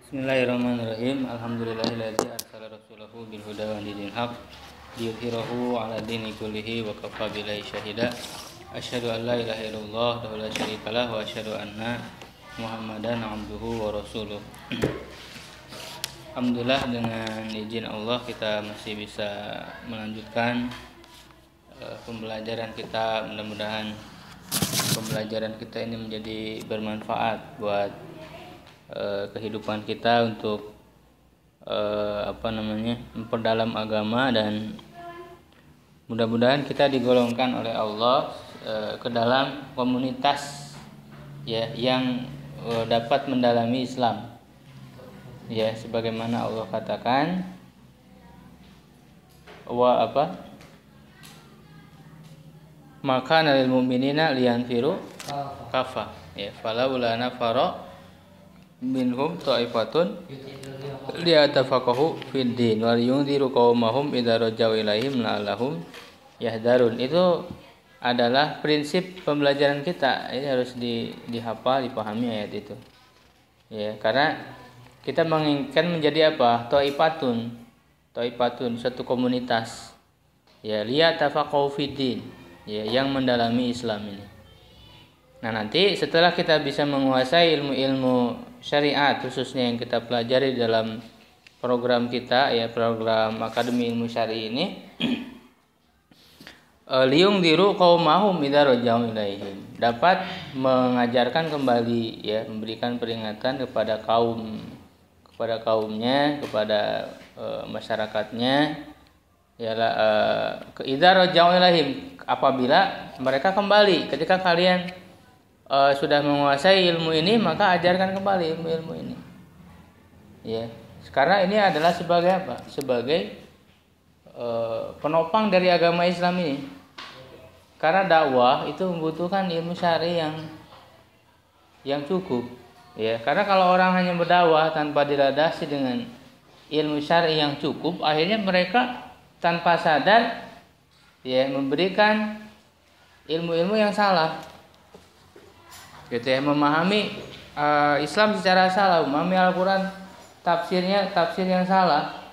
Bismillahirrahmanirrahim. Alhamdulillahilladzi arsala rasulahu bil huda wa dinil haq liyudhhirahu 'ala dini kullihi wa kafa billahi syahida. Asyhadu an la ilaha illallah wa la syarikalah wa asyhadu anna Muhammadan 'abduhu wa rasuluh. Alhamdulillah, dengan izin Allah kita masih bisa melanjutkan pembelajaran kita. Mudah-mudahan pembelajaran kita ini menjadi bermanfaat buat kehidupan kita untuk memperdalam agama, dan mudah-mudahan kita digolongkan oleh Allah ke dalam komunitas ya yang dapat mendalami Islam. Ya, sebagaimana Allah katakan maka lil mu'minina liyanfiru kafa, ya falaula nafara minhum ta'ifatun liyatafaqahu fid din wa liyunziru qaumahum idza rajau ilaihim la'allahum yahdarun. Itu adalah prinsip pembelajaran kita. Ini harus dihafal, dipahami ayat itu. Ya, karena kita menginginkan menjadi apa? Ta'ifatun, satu komunitas. Ya, liyatafaqahu fid din, ya, yang mendalami Islam ini. Nah, nanti setelah kita bisa menguasai ilmu-ilmu syariat, khususnya yang kita pelajari dalam program kita, ya, program Akademi Ilmu Syar'i ini, liyungdiru qaumahum idza raja'u ilaihim, dapat mengajarkan kembali, ya, memberikan peringatan kepada kaumnya, kepada masyarakatnya, ya, idza raja'u ilaihim, apabila mereka kembali. Ketika kalian sudah menguasai ilmu ini, maka ajarkan kembali ilmu ini. Ya, karena ini adalah sebagai apa? Sebagai penopang dari agama Islam ini. Karena dakwah itu membutuhkan ilmu syar'i yang cukup. Ya, karena kalau orang hanya berdakwah tanpa dilandasi dengan ilmu syar'i yang cukup, akhirnya mereka tanpa sadar, ya, memberikan ilmu-ilmu yang salah. Gitu, ya, memahami Islam secara salah, memahami Al-Quran tafsir yang salah,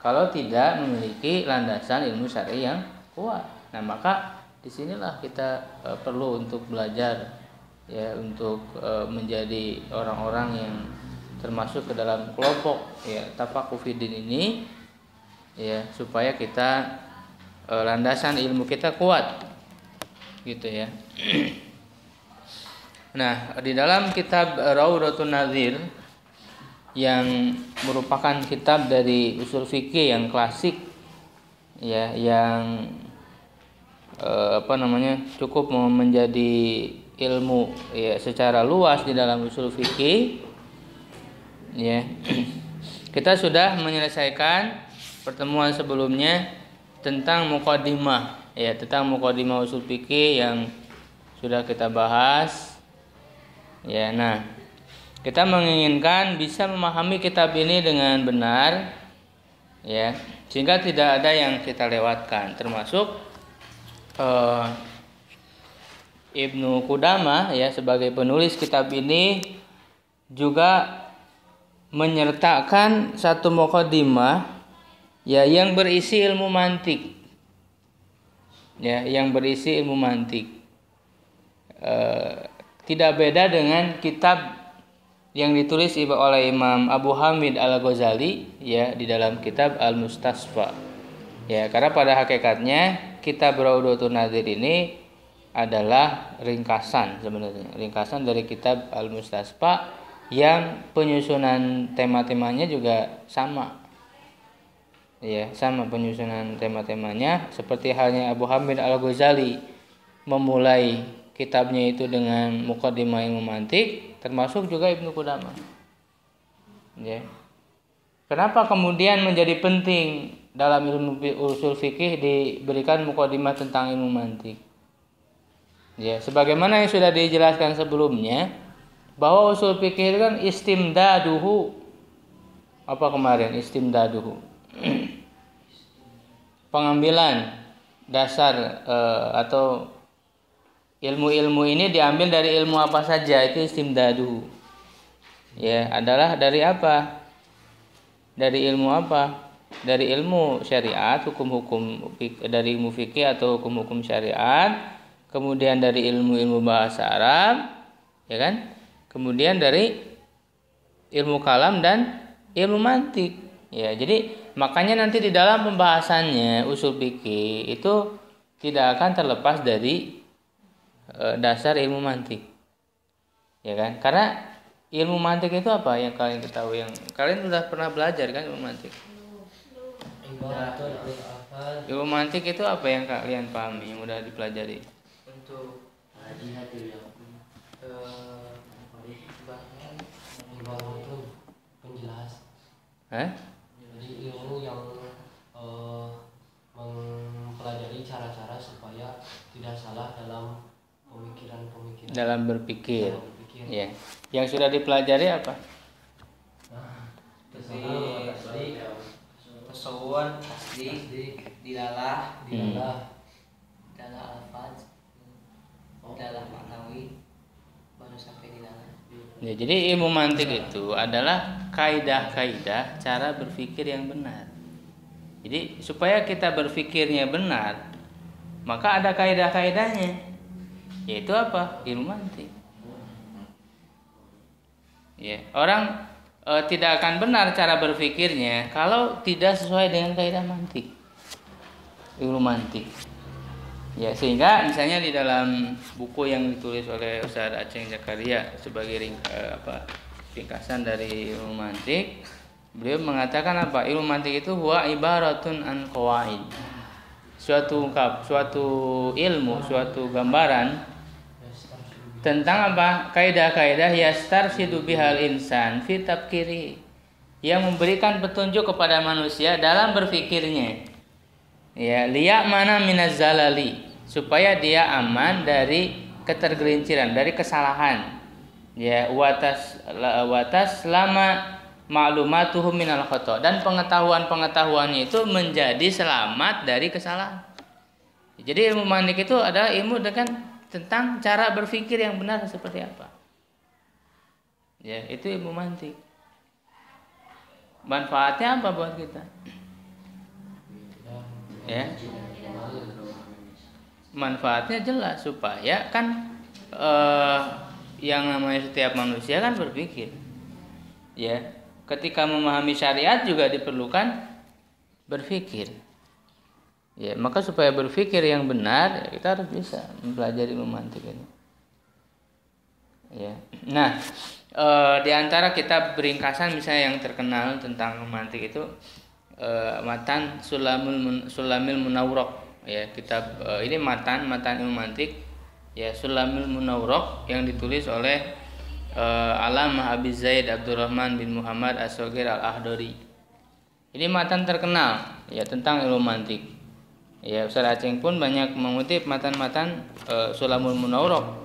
kalau tidak memiliki landasan ilmu syar'i yang kuat. Nah, maka disinilah kita perlu untuk belajar, ya, untuk menjadi orang-orang yang termasuk ke dalam kelompok, ya, tafaqquh fiddin ini, ya, supaya kita landasan ilmu kita kuat, gitu, ya. Nah, di dalam kitab Raudhatun Nadhir, yang merupakan kitab dari usul fikih yang klasik, ya, yang cukup menjadi ilmu, ya, secara luas di dalam usul fikih, ya. Kita sudah menyelesaikan pertemuan sebelumnya tentang muqaddimah, ya, tentang muqaddimah usul fikih yang sudah kita bahas. Ya, nah, kita menginginkan bisa memahami kitab ini dengan benar, ya, sehingga tidak ada yang kita lewatkan, termasuk Ibnu Qudamah, ya, sebagai penulis kitab ini juga menyertakan satu muqaddimah, ya, yang berisi ilmu mantik, ya, yang berisi ilmu mantik. Tidak beda dengan kitab yang ditulis oleh Imam Abu Hamid Al-Ghazali, ya, di dalam kitab Al-Mustasfa. Ya, karena pada hakikatnya kitab Raudhatun Nadhir ini adalah ringkasan, sebenarnya ringkasan dari kitab Al-Mustasfa, yang penyusunan tema-temanya juga sama. Ya, sama penyusunan tema-temanya, seperti halnya Abu Hamid Al-Ghazali memulai kitabnya itu dengan muqaddimah ilmu mantik, termasuk juga Ibnu Qudamah. Ya. Kenapa kemudian menjadi penting dalam ilmu usul fikih diberikan muqaddimah tentang ilmu mantik? Ya, sebagaimana yang sudah dijelaskan sebelumnya, bahwa usul fikih itu kan istimdaduhu. Apa kemarin istimdaduhu? Pengambilan dasar atau ilmu-ilmu ini diambil dari ilmu apa saja, itu istimdadu. Ya, adalah dari apa? Dari ilmu apa? Dari ilmu syariat, hukum-hukum dari ilmu fikih atau hukum-hukum syariat, kemudian dari ilmu-ilmu bahasa Arab, ya kan? Kemudian dari ilmu kalam dan ilmu mantik. Ya, jadi makanya nanti di dalam pembahasannya usul fikih itu tidak akan terlepas dari dasar ilmu mantik. Ya kan? Karena ilmu mantik itu apa yang kalian ketahui? Yang kalian sudah pernah belajar kan ilmu mantik? Ilmu mantik itu apa yang kalian pahami, yang udah dipelajari? Untuk itu penjelas. Jadi ilmu yang mempelajari cara-cara supaya tidak salah dalam pemikiran. Dalam berpikir. Ya. Yang sudah dipelajari apa? Tasawwur, tasdik, dilalah, dalah alfaz, dalah maknawi, baru sampai dilalah. Ya, jadi ilmu mantik itu adalah kaidah-kaidah cara berpikir yang benar. Jadi supaya kita berpikirnya benar, maka ada kaidah-kaidahnya. Yaitu apa? Ilmu mantik. Ya, orang tidak akan benar cara berpikirnya kalau tidak sesuai dengan kaidah mantik, ilmu mantik. Ya, sehingga misalnya di dalam buku yang ditulis oleh Ustaz Aceng Zakaria sebagai ringkasan dari ilmu mantik, beliau mengatakan apa? Ilmu mantik itu huwa ibaratun an qawaid. Suatu ilmu, suatu gambaran tentang apa? Kaidah-kaidah yastarsyidu bihal insan fi tafkiri, yang memberikan petunjuk kepada manusia dalam berpikirnya. Ya, liya mana minaz zalali, supaya dia aman dari ketergelinciran, dari kesalahan. Ya, watas lama ma'lumatuhu minal khata, dan pengetahuannya itu menjadi selamat dari kesalahan. Jadi ilmu mantik itu adalah ilmu tentang cara berpikir yang benar seperti apa. Ya, itu ilmu mantik. Manfaatnya apa buat kita? Ya. Manfaatnya jelas, supaya kan yang namanya setiap manusia kan berpikir. Ya, ketika memahami syariat juga diperlukan berpikir. Ya, maka supaya berpikir yang benar, ya kita harus bisa mempelajari ilmu mantik ini. Ya. Nah, di antara kitab ringkasan misalnya yang terkenal tentang mantik itu matan Sulamil Munawwarah. Ya, kitab ini matan ilmu mantik, ya, Sulamil Munawwarah, yang ditulis oleh Alamah Abi Zaid Abdurrahman bin Muhammad As-Saghir Al-Ahdari. Ini matan terkenal ya tentang ilmu mantik. Ya, Ustaz Aceng pun banyak mengutip matan-matan Sulamul Munawwarah.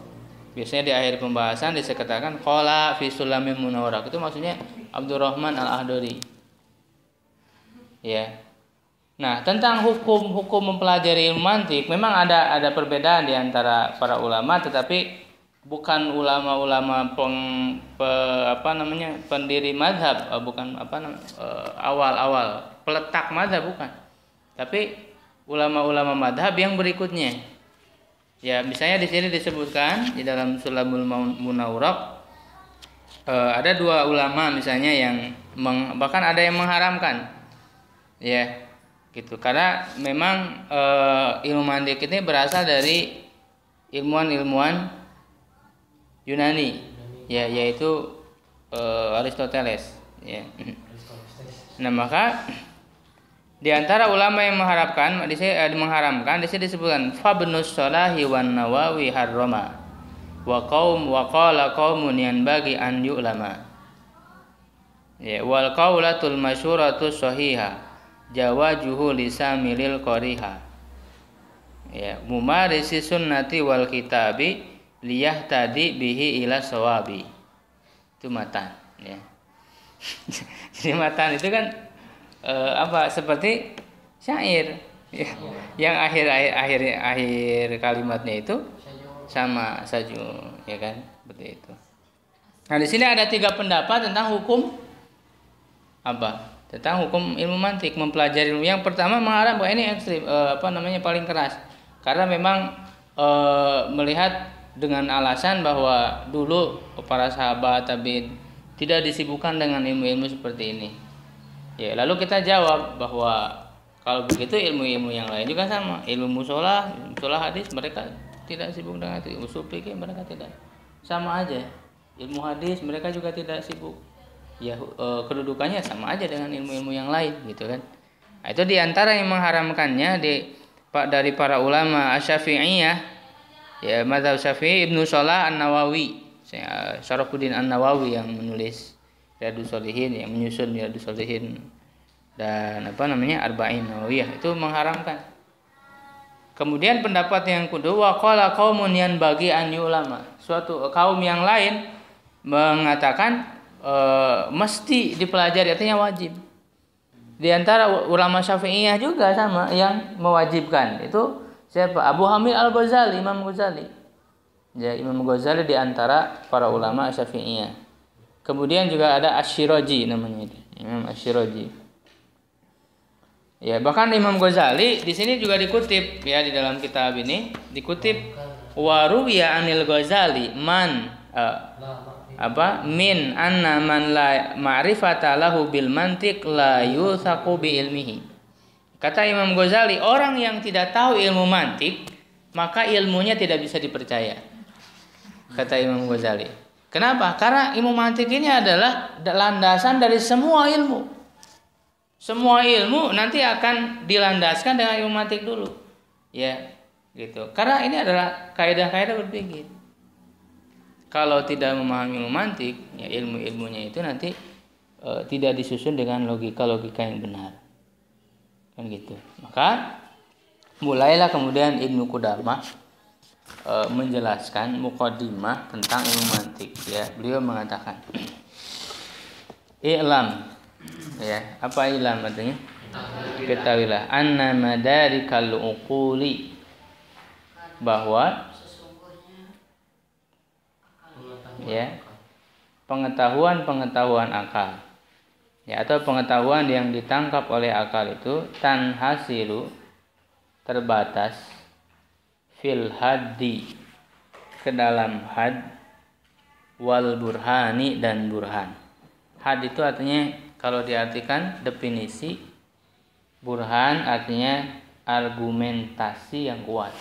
Biasanya di akhir pembahasan disekatakan qala fi Sulamil Munawwarah. Itu maksudnya Abdurrahman Al-Ahdari. Ya. Nah, tentang hukum mempelajari ilmu mantik memang ada perbedaan di antara para ulama, tetapi bukan ulama-ulama pendiri mazhab, bukan awal-awal peletak mazhab, bukan. Tapi ulama-ulama madhab yang berikutnya. Ya, misalnya di sini disebutkan di dalam Sulamul Munawwarah ada dua ulama misalnya yang bahkan ada yang mengharamkan. Ya, gitu. Karena memang ilmu mantik ini berasal dari ilmuwan Yunani. Ya, yaitu Aristoteles, ya. Nah, maka di antara ulama yang mengharamkan di sini disebutkan fabnus salahi wan nawawi harrama wa qala qaumun yanbaghi an yu'lama. Ya, wal qaulatul masyhuratu sahiha jawajuhu lisamilil qariha. Ya, mumarisi sunnati wal kitabi liyahtadi bihi ila sawabi. Itu matan, ya. Jadi matan itu kan seperti syair, ya, yang akhir kalimatnya itu sama saja, ya kan, seperti itu. Nah, di sini ada 3 pendapat tentang hukum apa? Tentang hukum ilmu mantik, mempelajari ilmu. Yang pertama mengharamkan, ini ekstrim, paling keras. Karena memang melihat dengan alasan bahwa dulu para sahabat tabi'in tidak disibukkan dengan ilmu-ilmu seperti ini. Ya, lalu kita jawab bahwa kalau begitu ilmu-ilmu yang lain juga sama. Ilmu musola hadis mereka tidak sibuk dengan itu. Usul fikih mereka tidak. Sama aja. Ilmu hadis mereka juga tidak sibuk. Ya, kedudukannya sama aja dengan ilmu-ilmu yang lain gitu kan. Nah, itu diantara yang mengharamkannya dari para ulama Asy-Syafi'iyah, ya mazhab Syafi'i, Ibnu Shalah An-Nawawi, Syarafuddin An-Nawawi yang menulis Riyadhus Shalihin, yang menyusun Riyadhus Shalihin dan Arba'in Nawawiyah, itu mengharamkan. Kemudian pendapat yang kedua, qala qaumun yanbaghi an yu'lama, suatu kaum yang lain mengatakan mesti dipelajari, artinya wajib. Di antara ulama Syafi'iyah juga sama yang mewajibkan. Itu siapa? Abu Hamid Al-Ghazali, Imam Ghazali. Ya, Imam Ghazali di antara para ulama Syafi'iyah. Kemudian juga ada Asy-Syirazi namanya itu, Imam Asy-Syirazi. Ya, bahkan Imam Ghazali di sini juga dikutip ya, di dalam kitab ini dikutip wa ruwiya anil Ghazali man min anna man la ma'rifata lahu bil mantiq la yusaqu bi ilmihi. Kata Imam Ghazali, orang yang tidak tahu ilmu mantik maka ilmunya tidak bisa dipercaya. Kata Imam Ghazali. Kenapa? Karena ilmu mantik ini adalah landasan dari semua ilmu. Semua ilmu nanti akan dilandaskan dengan ilmu mantik dulu. Ya, gitu. Karena ini adalah kaidah-kaidah berpikir. Kalau tidak memahami ilmu mantik, ya ilmu-ilmunya itu nanti tidak disusun dengan logika-logika yang benar. Kan gitu. Maka mulailah kemudian Ibnu Qudamah menjelaskan muqaddimah tentang ilmu mantik ya. Beliau mengatakan i'lam, ya, apa i'lam artinya? Ketahuilah anna madarikal uquli, bahwa ya pengetahuan akal, ya, atau pengetahuan yang ditangkap oleh akal itu tanhasilu, terbatas, fil haddi, ke dalam had, wal burhani, dan burhan. Had itu artinya kalau diartikan definisi, burhan artinya argumentasi yang kuat.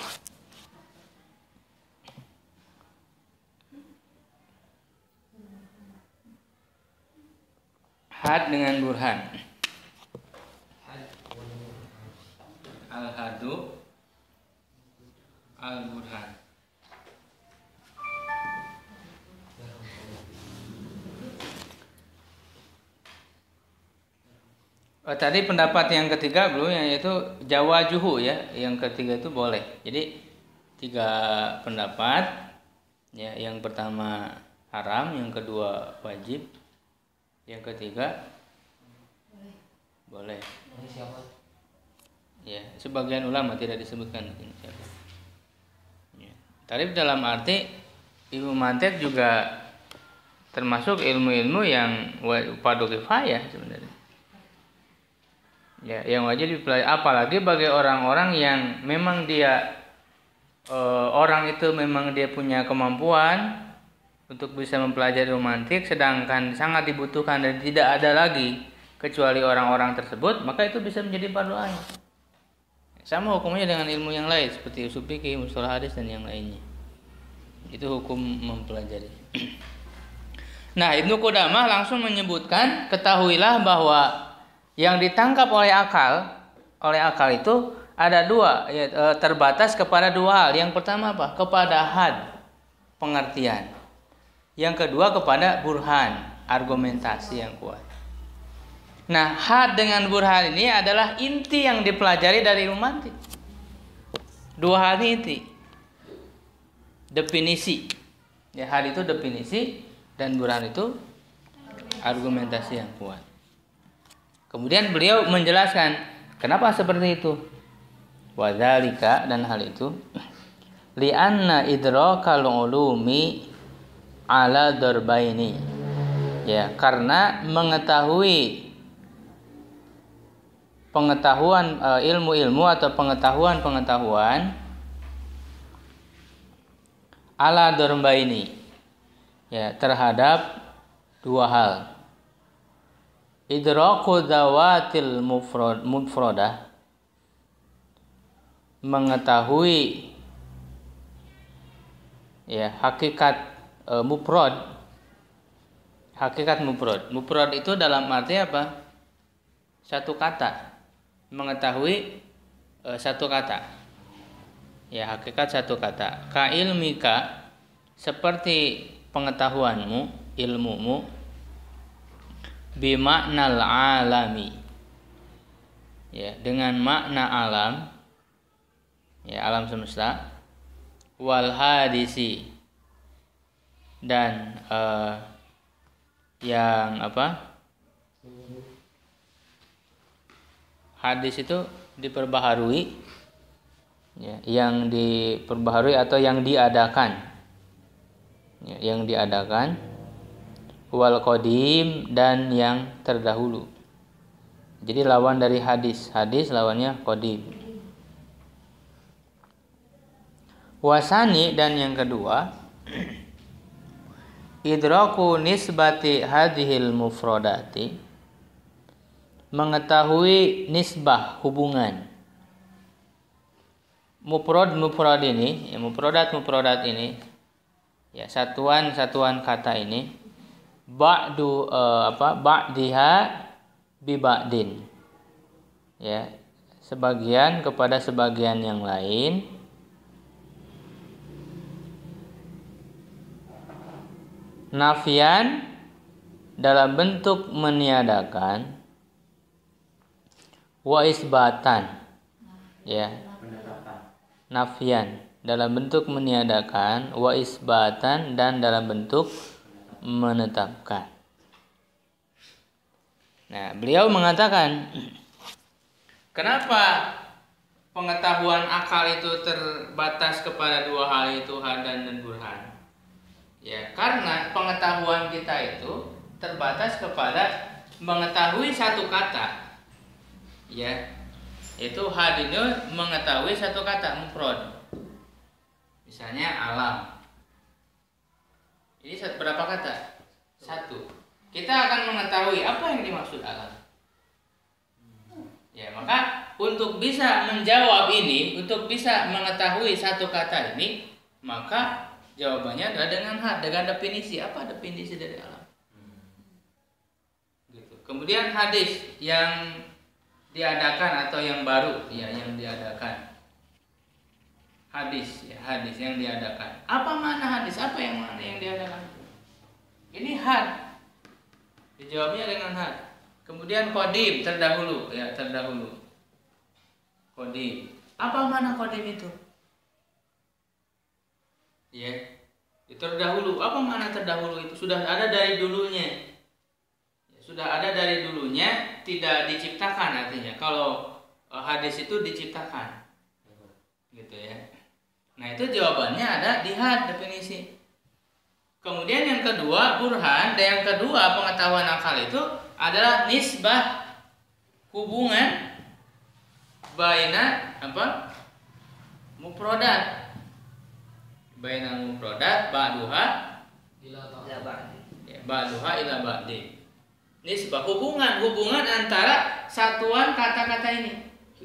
Had dengan burhan. Al-hadu, al-burhan. Tadi pendapat yang ketiga belum, yaitu jawajuhu ya. Yang ketiga itu boleh. Jadi 3 pendapat. Ya, yang pertama haram, yang kedua wajib, yang ketiga boleh. Ya, sebagian ulama tidak disebutkan siapa. Ya. Tapi dalam arti ilmu mantik juga termasuk ilmu-ilmu yang fardu kifayah sebenarnya. Ya, yang wajib dipelajari, apalagi bagi orang-orang yang memang dia orang itu memang dia punya kemampuan untuk bisa mempelajari ilmu mantik, sedangkan sangat dibutuhkan dan tidak ada lagi kecuali orang-orang tersebut, maka itu bisa menjadi fardu ain. Sama hukumnya dengan ilmu yang lain seperti usul fikih, mustalah hadis dan yang lainnya. Itu hukum mempelajari. Nah, Ibnu Qudamah langsung menyebutkan, ketahuilah bahwa yang ditangkap oleh akal itu ada 2, ya, terbatas kepada 2 hal. Yang pertama apa? Kepada had, pengertian. Yang kedua kepada burhan, argumentasi yang kuat. Nah, had dengan burhan ini adalah inti yang dipelajari dari ilmu mantik. 2 hal ini inti. Definisi. Ya, had itu definisi dan burhan itu argumentasi yang kuat. Kemudian beliau menjelaskan kenapa seperti itu. Wadzalika, dan hal itu li'anna idrakal ulumi ala darbaini. Ya, karena mengetahui pengetahuan ilmu-ilmu atau pengetahuan ala darbaini. Ya, terhadap dua hal. Idraku dzawatil mufradah, mengetahui ya hakikat mufrad. Mufrad itu dalam arti apa? Satu kata. Mengetahui satu kata. Ya, hakikat satu kata. Ka ilmika, seperti pengetahuanmu, ilmumu, bimaknal alami. Ya, dengan makna alam. Ya, alam semesta. Wal hadisi, dan yang apa? Hadis itu diperbaharui, ya, yang diperbaharui atau yang diadakan, ya, yang diadakan. Wal qadim, dan yang terdahulu. Jadi lawan dari hadis lawannya qadim. Wasani, dan yang kedua, idraku nisbati hadhil mufradati, mengetahui nisbah, hubungan mufrad ini, ya, mufradat ini, ya, satuan kata ini, ba'diha bi ba'din, ya, sebagian kepada sebagian yang lain, nafian, dalam bentuk meniadakan, wa isbatan, ya, nafian dalam bentuk meniadakan, wa isbatan, dan dalam bentuk menetapkan. Nah, beliau mengatakan, kenapa pengetahuan akal itu terbatas kepada dua hal itu, hadan dan burhan? Ya, karena pengetahuan kita itu terbatas kepada mengetahui satu kata. Ya, itu hadinnya mengetahui satu kata mufrad. Misalnya alam. Ini berapa kata? Satu. Kita akan mengetahui apa yang dimaksud alam. Ya, maka untuk bisa menjawab ini, untuk bisa mengetahui satu kata ini, maka jawabannya adalah dengan definisi. Apa definisi dari alam? Gitu. Kemudian hadis yang diadakan atau yang baru, ya, yang diadakan. Hadis yang diadakan. Apa makna hadis? Apa yang makna yang diadakan? Ini had. Dijawabnya dengan had. Kemudian qadim, terdahulu, ya, terdahulu. Qadim. Apa makna qadim itu? Ya, terdahulu. Apa makna terdahulu itu? Sudah ada dari dulunya. Sudah ada dari dulunya, tidak diciptakan artinya. Kalau hadis itu diciptakan. Gitu ya. Nah, itu jawabannya ada di had, definisi. Kemudian yang kedua, burhan, dan yang kedua pengetahuan akal itu adalah nisbah, hubungan baina apa? Mufradat. Baina mufradat ba'duha ila ba'di. Ya, ba'duha ila ba'di. Nisbah, hubungan antara satuan kata-kata ini.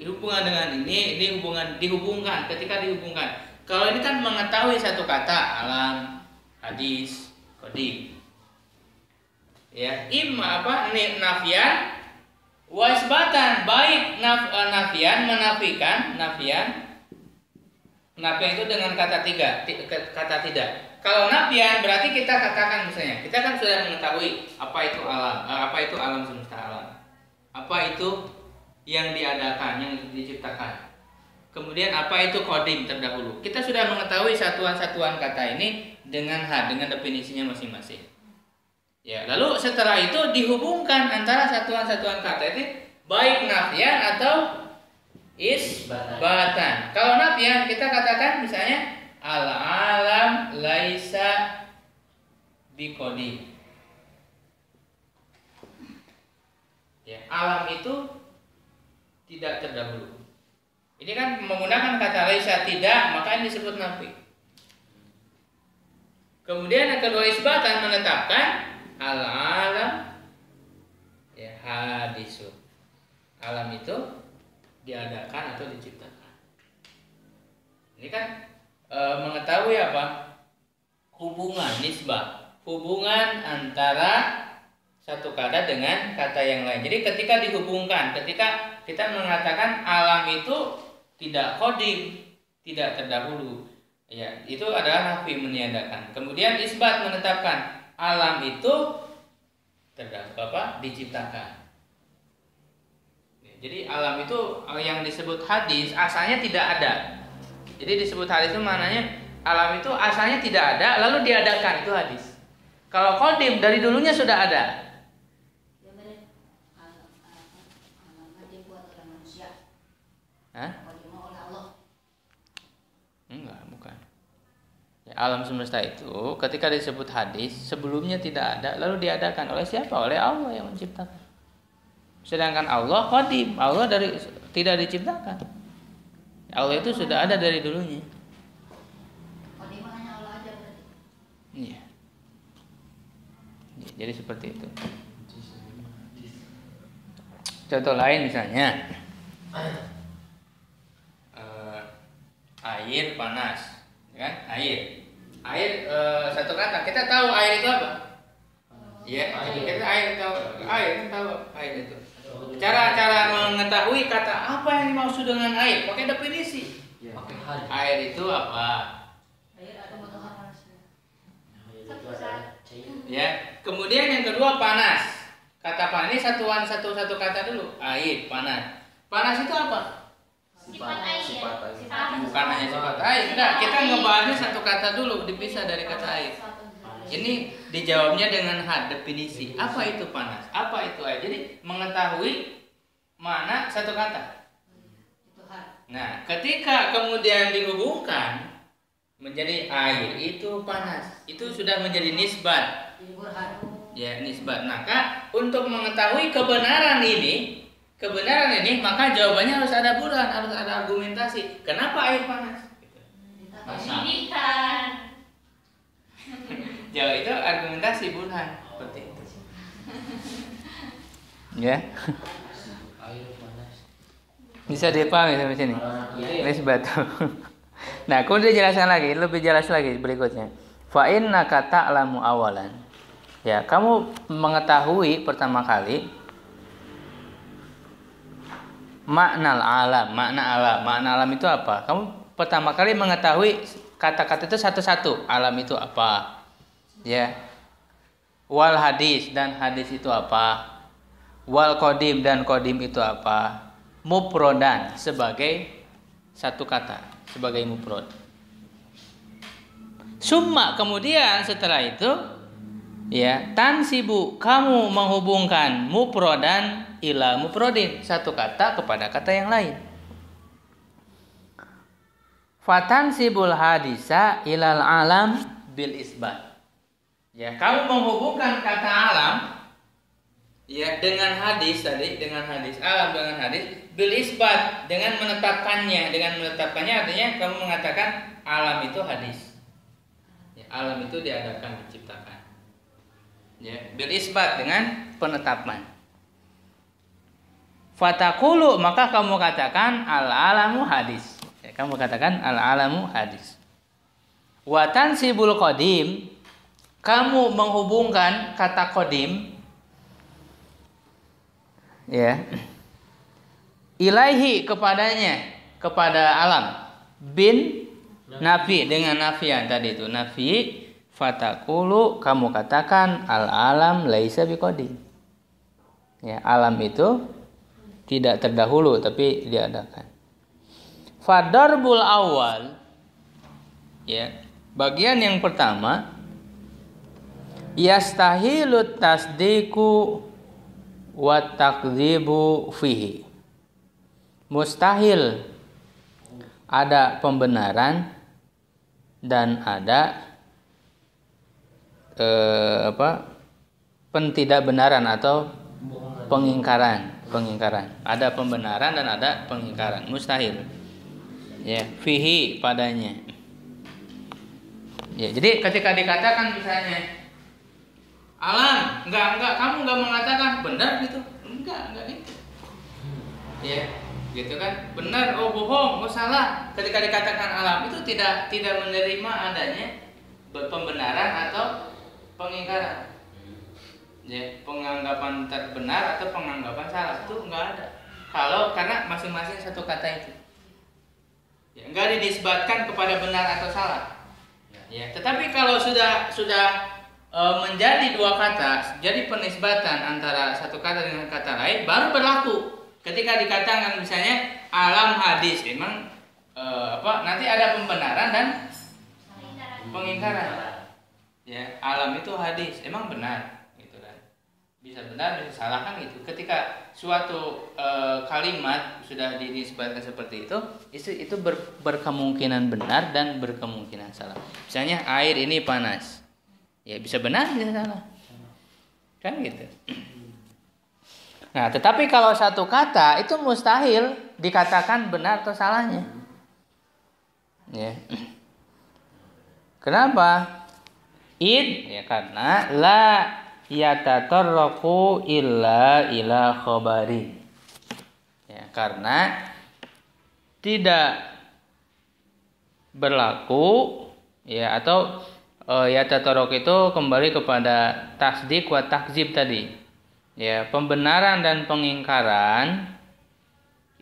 Hubungan dengan ini hubungan, dihubungkan, ketika dihubungkan. Kalau ini kan mengetahui satu kata, alam, hadis, qadim. Ya, imma apa? Nafian wa isbatan, baik nafian, menafikan, nafian itu dengan kata tidak. Kalau nafian berarti kita katakan, misalnya, kita kan sudah mengetahui apa itu alam semesta alam. Apa itu yang diadakan, yang diciptakan. Kemudian apa itu qadim, terdahulu. Kita sudah mengetahui satuan-satuan kata ini dengan dengan definisinya masing-masing. Ya, lalu setelah itu dihubungkan antara satuan-satuan kata itu baik nafian atau isbatan. Kalau nafian kita katakan misalnya al-alam laisa biqadim. Ya, alam itu tidak terdahulu. Ini kan menggunakan kata laisa tidak, maka ini disebut nafi. Kemudian yang kedua isbatan menetapkan al-alam ya hadisun. Alam itu diadakan atau diciptakan. Ini kan mengetahui apa? Hubungan nisbah, hubungan antara satu kata dengan kata yang lain. Jadi ketika dihubungkan, ketika kita mengatakan alam itu tidak qadim, tidak terdahulu, ya itu adalah nafi meniadakan. Kemudian isbat menetapkan alam itu diciptakan. Jadi alam itu yang disebut hadis asalnya tidak ada. Jadi disebut hadis itu maknanya alam itu asalnya tidak ada lalu diadakan, itu hadis. Kalau qadim dari dulunya sudah ada. Hah? Enggak, bukan. Ya, alam semesta itu ketika disebut hadis sebelumnya tidak ada lalu diadakan oleh siapa? Oleh Allah yang menciptakan. Sedangkan Allah qadim, Allah tidak diciptakan. Allah itu sudah ada dari dulunya. Qadim hanya Allah aja berarti. Iya. Ya, jadi seperti itu. Contoh lain misalnya air panas, kan? Air satu kata. Kita tahu air itu apa? Ya, kita air tahu air itu. Cara mengetahui kata apa yang dimaksud dengan air, pakai definisi. Air itu apa? Air atau matahari panasnya. Ya. Kemudian yang kedua panas. Kata panas ini satu kata dulu. Air, panas. Panas itu apa? Sifat air. Bukan hanya sifat air, enggak. Kita ngebahasnya satu kata dulu, dipisah dari kata air. Ini dijawabnya dengan definisi. Apa itu panas? Apa itu air? Jadi mengetahui mana satu kata. Nah, ketika kemudian dihubungkan menjadi air itu panas, itu sudah menjadi nisbat. Ya, nisbat. Maka untuk mengetahui kebenaran ini, maka jawabannya harus ada burhan, harus ada argumentasi. Kenapa air panas? Pendidikan. Jauh itu argumentasi burhan seperti itu. Ya. Air panas. Bisa dipahami sampai sini. Nisbat. Nah, kemudian dijelaskan lagi, lebih jelas lagi berikutnya. Fa innaka ta'lamu awalan. Ya, kamu mengetahui pertama kali makna alam. Makna alam itu apa? Kamu pertama kali mengetahui kata-kata itu satu-satu. Alam itu apa? Ya. Wal hadis, dan hadis itu apa? Wal qadim, dan qadim itu apa? Mufrodan, sebagai satu kata, sebagai mufrod. Summa, kemudian setelah itu ya, tansibu, kamu menghubungkan mufrodan ila mufrodin, satu kata kepada kata yang lain. Fatansibul hadisa ilal alam bil isbat. Ya, kamu menghubungkan kata alam ya dengan hadis tadi, dengan hadis alam dengan hadis bil isbat, dengan menetapkannya. Dengan menetapkannya artinya kamu mengatakan alam itu hadis. Ya, alam itu diadakan, diciptakan. Ya, bil isbat, dengan penetapan. Fatakulu, maka kamu katakan al alamu hadis. Ya, kamu katakan al alamu hadis. Wa tansibul qadim, kamu menghubungkan kata qadim ya ilaihi, kepadanya, kepada alam, bin nafi, dengan nafian tadi itu nafi. Fatakulu, kamu katakan al alam laisa biqadim. Ya, alam itu tidak terdahulu tapi diadakan. Fadarbul awal, ya, bagian yang pertama, yastahilut tasdiku wa takdzibu fihi. Mustahil ada pembenaran dan ada pentidakbenaran atau pengingkaran. Ada pembenaran dan ada pengingkaran. Mustahil. Ya, fihi padanya. Ya, jadi ketika dikatakan misalnya alam, enggak, kamu enggak mengatakan benar gitu. Enggak gitu. Ya, gitu kan? Benar, oh bohong, oh salah. Ketika dikatakan alam itu tidak menerima adanya pembenaran atau pengingkaran. Ya, penganggapan terbenar atau penganggapan salah itu enggak ada. Karena masing-masing satu kata itu. Ya, enggak dinisbatkan kepada benar atau salah. Ya, tetapi kalau sudah menjadi dua kata, jadi penisbatan antara satu kata dengan kata lain baru berlaku. Ketika dikatakan misalnya alam hadis, memang nanti ada pembenaran dan pengingkaran. Ya, alam itu hadis, emang benar. Bisa benar bisa salah kan gitu. Ketika suatu kalimat sudah dinisbatkan seperti itu berkemungkinan benar dan berkemungkinan salah. Misalnya air ini panas, ya bisa benar bisa salah, kan gitu. Nah, tetapi kalau satu kata itu mustahil dikatakan benar atau salahnya. Ya. Kenapa? Ya karena la yatatarraqu illa ila khabari. Ya, karena tidak berlaku ya atau yatatarraq itu kembali kepada tasdik wa takzib tadi. Ya, pembenaran dan pengingkaran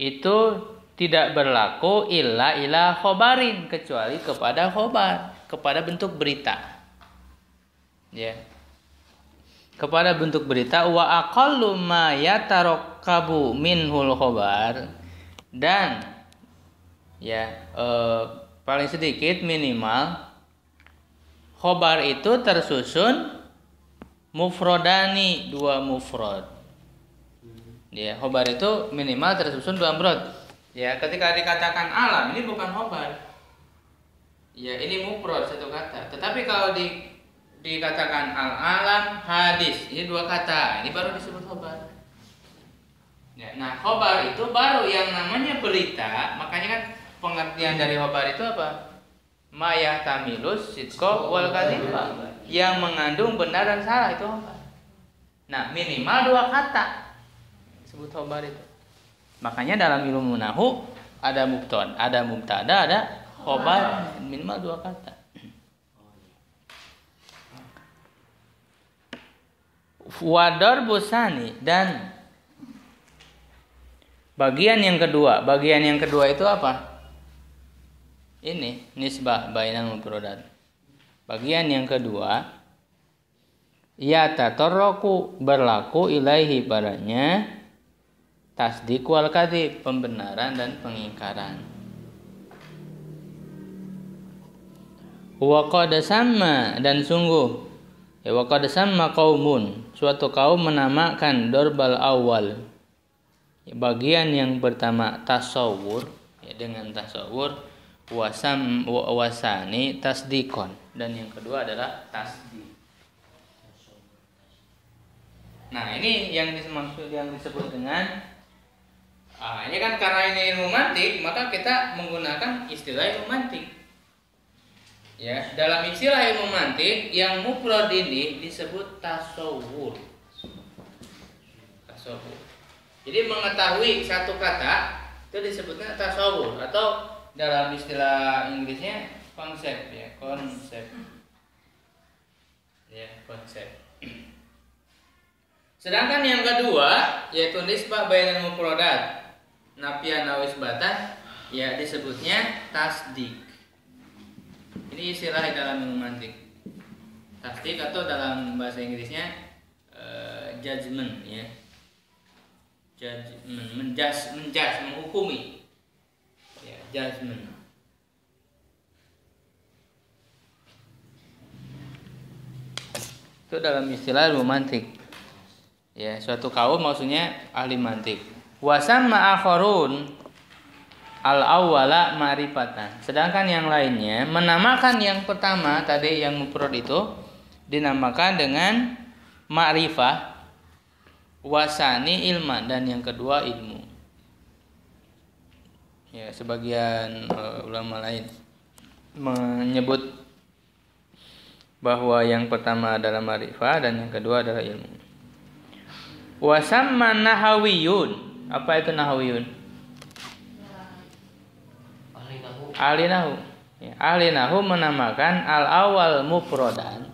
itu tidak berlaku illa ila khabarin, kecuali kepada khabar, kepada bentuk berita. Ya. Kepada bentuk berita wa aqallu ma yatarakkabu minhul khabar, dan ya paling sedikit minimal khabar itu tersusun mufrodani, dua mufrad. Ya, khabar itu minimal tersusun dua mufrad. Ya, ketika dikatakan alam ini bukan khabar. Ya, ini mufrad satu kata. Tetapi kalau dikatakan al-alam hadis, ini dua kata, ini baru disebut khobar. Ya, nah khobar itu baru yang namanya berita. Makanya kan pengertian dari khobar itu apa? Ma yahtamilus sidqa wal kadhiba, yang mengandung benar dan salah itu khobar. Nah, minimal dua kata disebut khobar itu. Makanya dalam ilmu nahwu ada mubtada, ada khobar, minimal dua kata. Wadar busani, dan bagian yang kedua itu apa? Ini nisbah bainal mufradat. Bagian yang kedua ya tatarraku, berlaku ilaihi padanya tasdik wal kadzib, pembenaran dan pengingkaran. Wa qad sama, dan sungguh ya wa qad sama qaumun, suatu kaum menamakan dorbal awal, ya, bagian yang pertama tasawur, ya, dengan tasawur, wasani tasdikon, dan yang kedua adalah tasdik. Nah, ini yang disebut dengan ini kan karena ini ilmu mantik, maka kita menggunakan istilah ilmu mantik. Ya, dalam istilah ilmu mantik yang mufrad ini disebut tasawur. Jadi mengetahui satu kata itu disebutnya tasawur, atau dalam istilah Inggrisnya konsep, ya, konsep. Ya, konsep. Sedangkan yang kedua yaitu nisbah bainal mufradat nafian aw isbatan, ya disebutnya tasdik. Ini istilah dalam ilmu mantik. Tasdik atau dalam bahasa Inggrisnya judgment, ya. Judgment, menghukumi. Ya, judgment. Itu dalam istilah ilmu mantik. Ya, suatu kaum maksudnya ahli mantik. Wasamma akharun al-awwala ma'rifatan. Sedangkan yang lainnya menamakan yang pertama tadi yang mufrad itu dinamakan dengan ma'rifah, wasani ilman, dan yang kedua ilmu. Ya, sebagian ulama lain menyebut bahwa yang pertama adalah ma'rifah dan yang kedua adalah ilmu. Wasamma nahawiyun. Apa itu nahawiyun? Ahli nahu. Ya, ahli nahu menamakan al-awal mufrodan.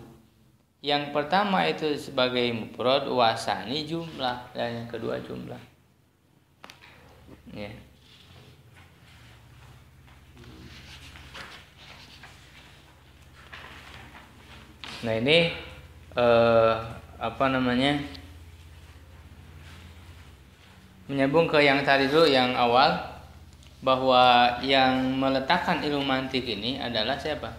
Yang pertama itu sebagai mufrad, wasani jumlah, dan yang kedua jumlah. Ya. Nah ini menyambung ke yang tadi dulu, yang awal, bahwa yang meletakkan ilmu mantik ini adalah siapa?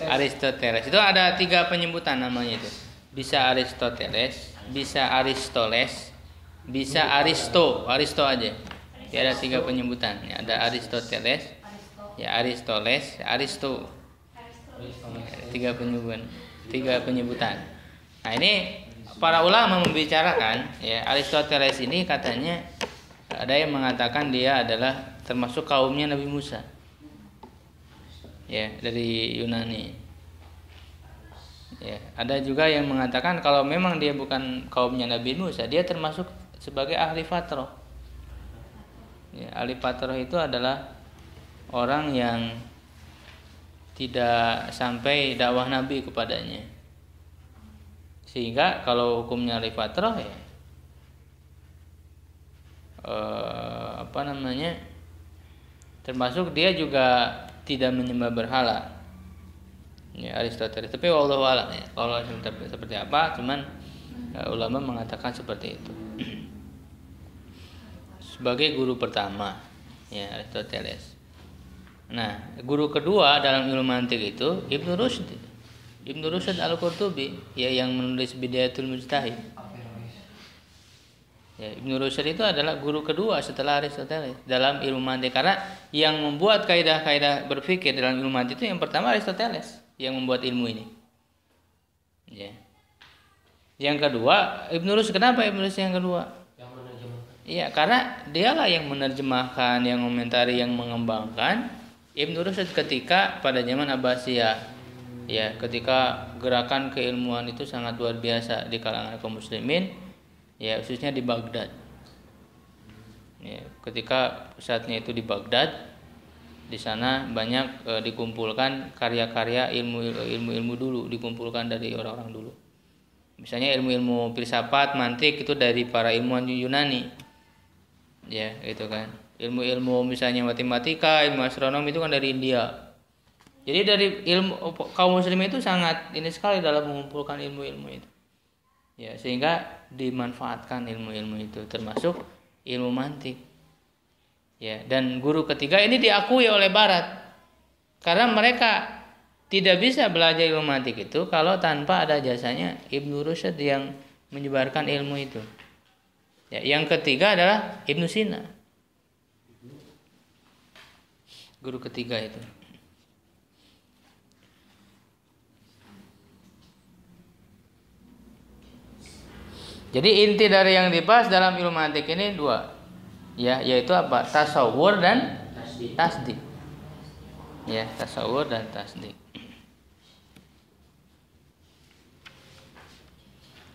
Aristoteles. Itu ada 3 penyebutan namanya itu. Bisa Aristoteles, bisa Aristoteles, bisa Aristo aja. Ya, ada 3 penyebutan. Ya, ada Aristoteles, ya Aristoteles, Aristo. 3 penyebutan. Nah, ini para ulama membicarakan, ya, Aristoteles ini katanya ada yang mengatakan dia adalah termasuk kaumnya Nabi Musa. Ya, dari Yunani. Ya, ada juga yang mengatakan kalau memang dia bukan kaumnya Nabi Musa, dia termasuk sebagai ahli fatroh. Ya, ahli fatroh itu adalah orang yang tidak sampai dakwah Nabi kepadanya. Sehingga kalau hukumnya ahli fatroh, ya termasuk dia juga tidak menyembah berhala. Ya, Aristoteles. Tapi wallahu a'lam, ya, kalau seperti apa, cuman ulama mengatakan seperti itu. Sebagai guru pertama, ya, Aristoteles. Nah, guru kedua dalam ilmu mantik itu Ibnu Rushd Al-Qurtubi, ya, yang menulis Bidayatul Mujtahid. Ya, Ibnu Rushd itu adalah guru kedua setelah Aristoteles dalam ilmu mantik, karena yang membuat kaidah-kaidah berpikir dalam ilmu mantik itu yang pertama Aristoteles yang membuat ilmu ini. Ya. Yang kedua Ibnu Rushd. Kenapa Ibnu Rushd yang kedua? Yang menerjemahkan. Iya, karena dialah yang menerjemahkan, yang komentari, yang mengembangkan. Ibnu Rushd ketika pada zaman Abbasiyah, ya, ketika gerakan keilmuan itu sangat luar biasa di kalangan kaum muslimin, ya, khususnya di Baghdad. Ya, ketika pusatnya itu di Baghdad, di sana banyak dikumpulkan karya-karya ilmu dulu, dikumpulkan dari orang-orang dulu. Misalnya ilmu-ilmu filsafat, mantik itu dari para ilmuwan Yunani. Ya, itu kan. Ilmu-ilmu misalnya matematika, ilmu astronomi itu kan dari India. Jadi dari ilmu kaum muslimin itu sangat ini sekali dalam mengumpulkan ilmu-ilmu itu. Ya, sehingga dimanfaatkan ilmu-ilmu itu, termasuk ilmu mantik. Ya, dan guru ketiga ini diakui oleh Barat. Karena mereka tidak bisa belajar ilmu mantik itu kalau tanpa ada jasanya Ibnu Rushd yang menyebarkan ilmu itu. Ya, yang ketiga adalah Ibnu Sina. Guru ketiga itu. Jadi inti dari yang dibahas dalam ilmu mantik ini 2, ya, yaitu apa? Tasawur dan tasdik. Ya, tasawur dan tasdik.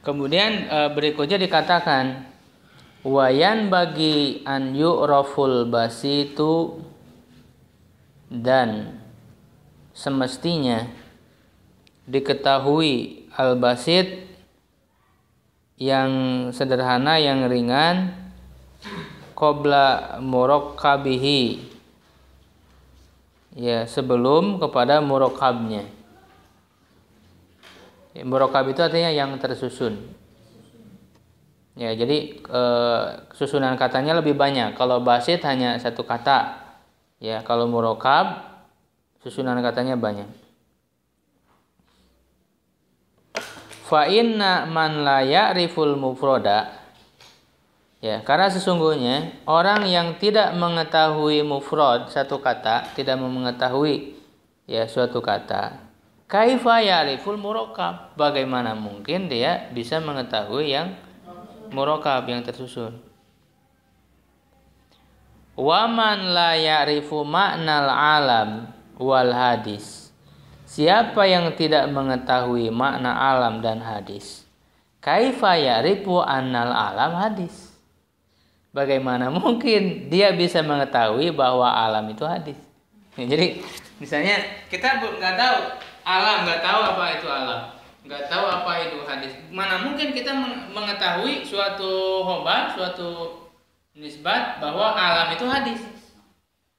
Kemudian berikutnya dikatakan wayan bagi an yu'raful basitu, dan semestinya diketahui al-basit, yang sederhana, yang ringan, qabla murakkabihi, ya, sebelum kepada murakkabnya. Ya, murakkab itu artinya yang tersusun. Ya, jadi susunan katanya lebih banyak. Kalau basit hanya satu kata. Ya, kalau murakkab susunan katanya banyak. Fa inna man la ya'riful mufrada, ya, karena sesungguhnya orang yang tidak mengetahui mufrad, satu kata, tidak mengetahui ya suatu kata, kaifa ya'riful murakkab? Bagaimana mungkin dia bisa mengetahui yang murakkab, yang tersusun? Wa man la ya'rifu ma'nal alam wal hadis. Siapa yang tidak mengetahui makna alam dan hadis, kaifa ya'rifu annal alam hadis? Bagaimana mungkin dia bisa mengetahui bahwa alam itu hadis? Jadi misalnya kita nggak tahu alam, nggak tahu apa itu alam, nggak tahu apa itu hadis. Mana mungkin kita mengetahui suatu khobar, suatu nisbat bahwa alam itu hadis.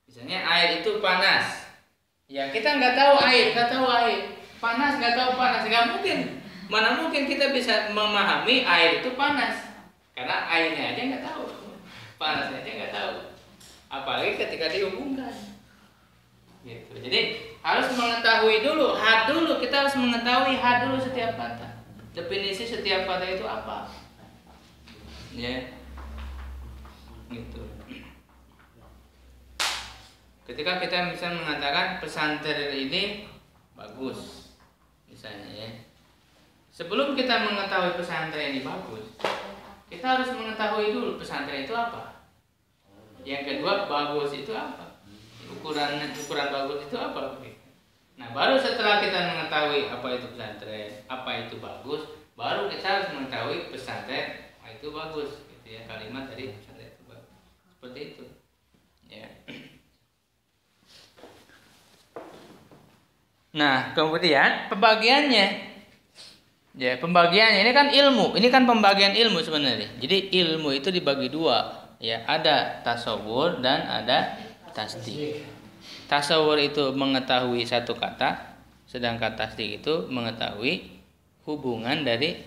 Misalnya air itu panas, ya kita nggak tahu air, panas nggak tahu panas, nggak mungkin. Mana mungkin kita bisa memahami air itu panas, karena airnya aja nggak tahu, panasnya aja nggak tahu, apalagi ketika dihubungkan. Gitu. Jadi harus mengetahui dulu, had dulu, kita harus mengetahui had dulu setiap kata. Definisi setiap kata itu apa? Ya. Gitu. Ketika kita bisa mengatakan pesantren ini bagus, misalnya ya. Sebelum kita mengetahui pesantren ini bagus, kita harus mengetahui dulu pesantren itu apa. Yang kedua, bagus itu apa? Ukuran bagus itu apa? Nah, baru setelah kita mengetahui apa itu pesantren, apa itu bagus, baru kita harus mengetahui pesantren itu bagus, gitu ya. Kalimat dari pesantren itu bagus. Seperti itu. Ya. Nah, kemudian pembagiannya. Ya, pembagiannya ini kan ilmu. Ini kan pembagian ilmu sebenarnya. Jadi ilmu itu dibagi dua, ya. Ada tasawur dan ada tasdik. Tasawur itu mengetahui satu kata, sedangkan tasdik itu mengetahui hubungan dari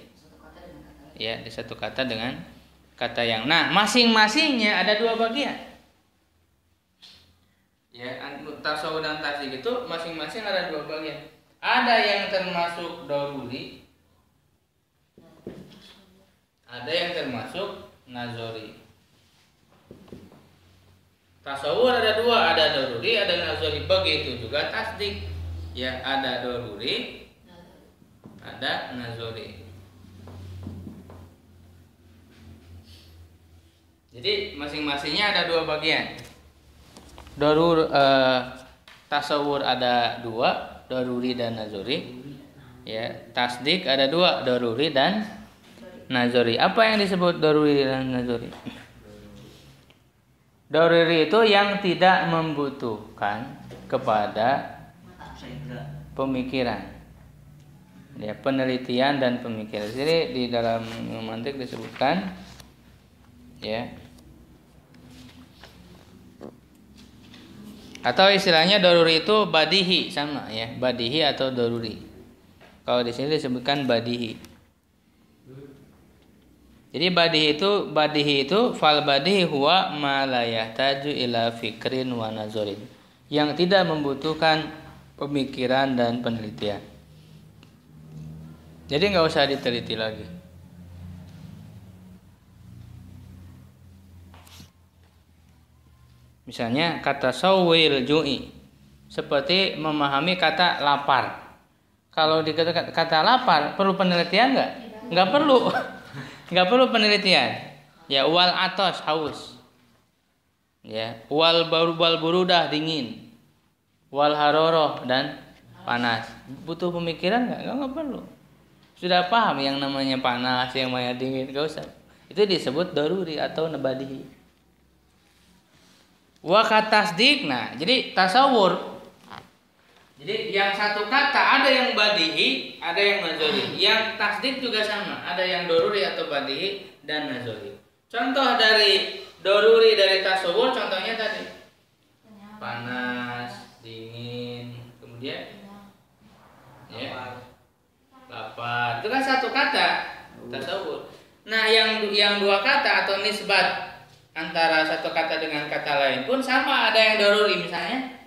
ya di satu kata dengan kata yang. Nah, masing-masingnya ada dua bagian. Ya, tasawur dan tasdik itu masing-masing ada dua bagian. Ada yang termasuk daruri, ada yang termasuk nazori. Tasawur ada dua, ada daruri, ada nazori. Begitu juga tasdik. Ya, ada daruri, ada nazori. Jadi masing-masingnya ada dua bagian. Tasawur ada dua, daruri dan nazori. Ya, tasdik ada dua, daruri dan nazori. Apa yang disebut daruri dan nazori? Daruri itu yang tidak membutuhkan kepada pemikiran, ya, penelitian dan pemikiran. Jadi di dalam mantik disebutkan, ya, atau istilahnya daruri itu badihi, sama ya, badihi atau daruri. Kalau di sini disebutkan badihi. Jadi badihi itu fal badihi huwa ma la yahtaju ila fikrin wa nazarin, yang tidak membutuhkan pemikiran dan penelitian. Jadi nggak usah diteliti lagi. Misalnya kata sawil ju'i, seperti memahami kata lapar. Kalau dikatakan kata lapar perlu penelitian nggak? Nggak perlu. Nggak perlu penelitian. Ya, wal atos haus. Ya, wal burudah dingin. Wal haroroh dan panas. Butuh pemikiran nggak perlu. Sudah paham yang namanya panas, yang namanya dingin, nggak usah. Itu disebut daruri atau nabadihi. Wa katasdik. Nah, jadi tasawur. Jadi yang satu kata ada yang badihi, ada yang nazori. Yang tasdik juga sama, ada yang doruri atau badihi dan nazori. Contoh dari doruri dari tasawur, contohnya tadi panas, dingin, kemudian ya, lapar. Itu kan satu kata tasawur. Nah, yang dua kata atau nisbat antara satu kata dengan kata lain pun sama, ada yang doruri, misalnya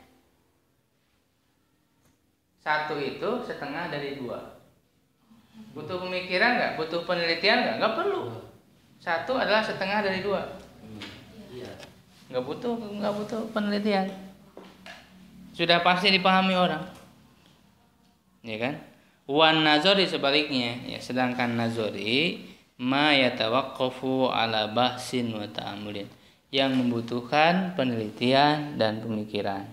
satu itu setengah dari dua. Butuh pemikiran nggak? Butuh penelitian nggak? Nggak perlu. Satu adalah setengah dari dua. Nggak butuh penelitian. Sudah pasti dipahami orang. ya kan? Wan nazori sebaliknya, ya, sedangkan nazori ma yatawaqqafu ala bahsin wa ta'amulin, yang membutuhkan penelitian dan pemikiran.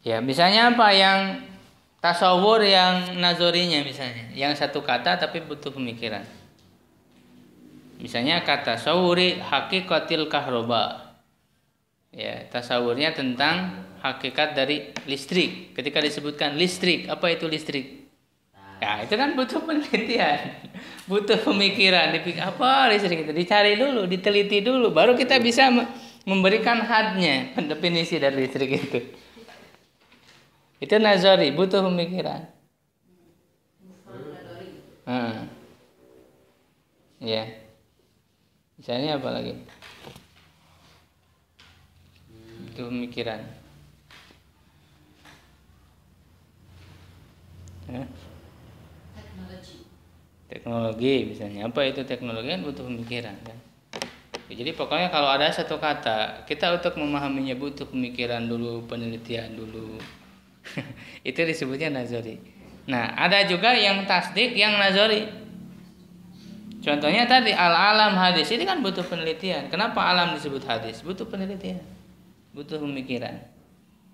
Ya, misalnya apa yang tasawur yang nazorinya misalnya, yang satu kata tapi butuh pemikiran. Misalnya kata tasawuri hakikatil kahroba. Ya, tasawurnya tentang hakikat dari listrik. Ketika disebutkan listrik, apa itu listrik? Ya, itu kan butuh penelitian, butuh pemikiran. Dipikir apa listrik itu? Dicari dulu, diteliti dulu, baru kita bisa memberikan hadnya, definisi dari listrik itu. Itu nazari, butuh pemikiran. Ya. Misalnya apa lagi? Butuh pemikiran. Teknologi misalnya. Apa itu teknologi? Kan butuh pemikiran kan. Jadi pokoknya kalau ada satu kata, kita untuk memahaminya butuh pemikiran dulu, penelitian dulu. Itu disebutnya nazari. Nah, ada juga yang tasdik, yang nazari. Contohnya tadi al-alam hadis, ini kan butuh penelitian. Kenapa alam disebut hadis? Butuh penelitian, butuh pemikiran.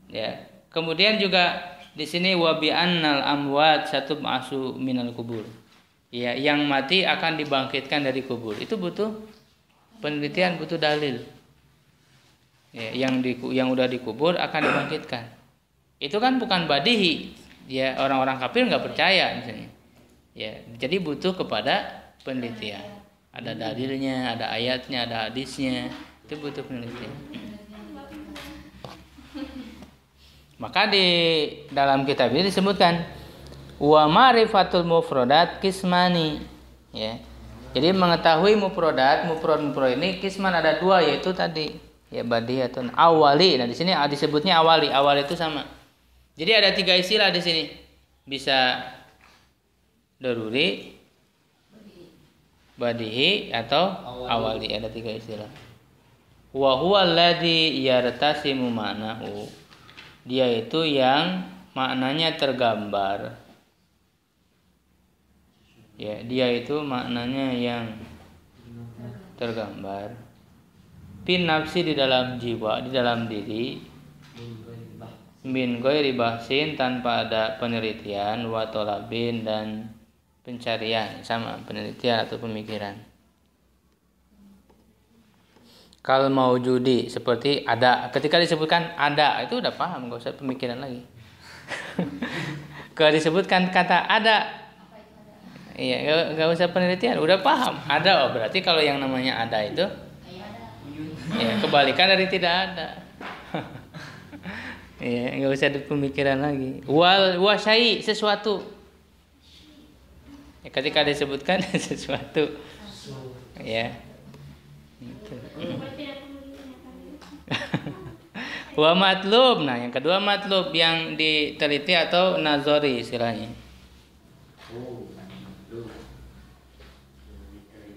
Ya. Kemudian juga di sini wabi annal amwat satu asu minal kubur. Ya, yang mati akan dibangkitkan dari kubur. Itu butuh penelitian, butuh dalil. Ya, yang udah dikubur akan dibangkitkan. Itu kan bukan badihi, ya, orang-orang kafir nggak percaya misalnya, ya, jadi butuh kepada penelitian, ada dalilnya, ada ayatnya, ada hadisnya, itu butuh penelitian. Maka di dalam kitab ini disebutkan wa ma'rifatul mufradat kismani, ya, jadi mengetahui mufrad ini kisman ada dua, yaitu tadi ya badihi atau awali. Nah di sini disebutnya awali itu sama. Jadi ada 3 istilah di sini. Bisa daruri, badihi atau awali. Ada 3 istilah. Wa huwa alladhi yartasimu ma'nahu. Dia itu yang maknanya tergambar. Ya, dia itu maknanya yang tergambar. Pin nafsi di dalam jiwa, di dalam diri. Min ghairi bahsin, tanpa ada penelitian, wa tolabin, dan pencarian, sama penelitian atau pemikiran. Kal maujudi, seperti ada. Ketika disebutkan ada, itu udah paham, nggak usah pemikiran lagi. Kalau disebutkan kata ada, iya, nggak usah penelitian, udah paham. Ada, oh berarti kalau yang namanya ada itu, ya, kebalikan dari tidak ada. Ya, nggak usah ada pemikiran lagi. Wal wasyai, sesuatu. Ya, ketika disebutkan sesuatu, ya. Wa matlub. Nah, yang kedua matlub, yang diteliti atau nazari istilahnya.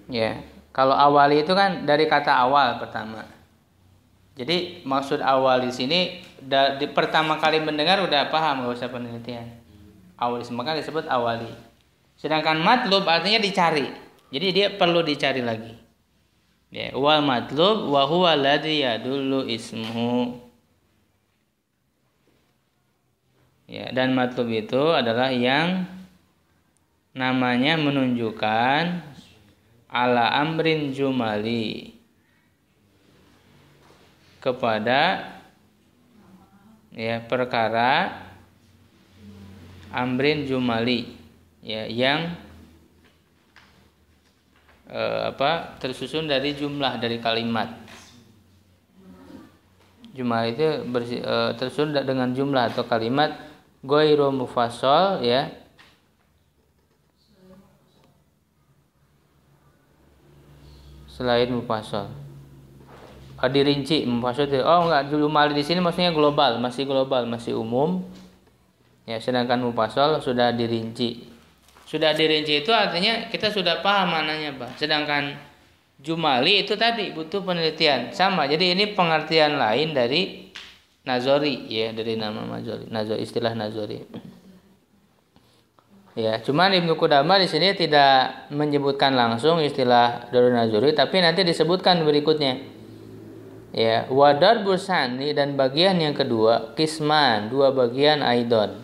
Ya, kalau awali itu kan dari kata awal pertama. Jadi maksud awal di sini di pertama kali mendengar udah paham, nggak usah penelitian. Awal maka disebut awali. Sedangkan matlub artinya dicari. Jadi dia perlu dicari lagi. Ya, wal matlub wa huwa alladhi yadullu ismuhu. Ya, dan matlub itu adalah yang namanya menunjukkan ala amrin jumali, kepada ya perkara amrin jumali, ya, yang tersusun dari jumlah, dari kalimat. Jumlah itu tersusun dengan jumlah atau kalimat ghairu mufassal, ya, selain mufassal. Dirinci, maksudnya enggak, jumlah di sini maksudnya global, masih umum. Ya, sedangkan mufassal sudah dirinci. Sudah dirinci itu artinya kita sudah paham maknanya, Pak. Sedangkan Jumali itu tadi butuh penelitian. Sama. Jadi ini pengertian lain dari nazori ya, dari nama nazori, istilah nazori. Ya, cuman Ibnu Qudamah di sini tidak menyebutkan langsung istilah darun nazori, tapi nanti disebutkan berikutnya. Ya, wadar busani dan bagian yang kedua kisman, dua bagian aidon.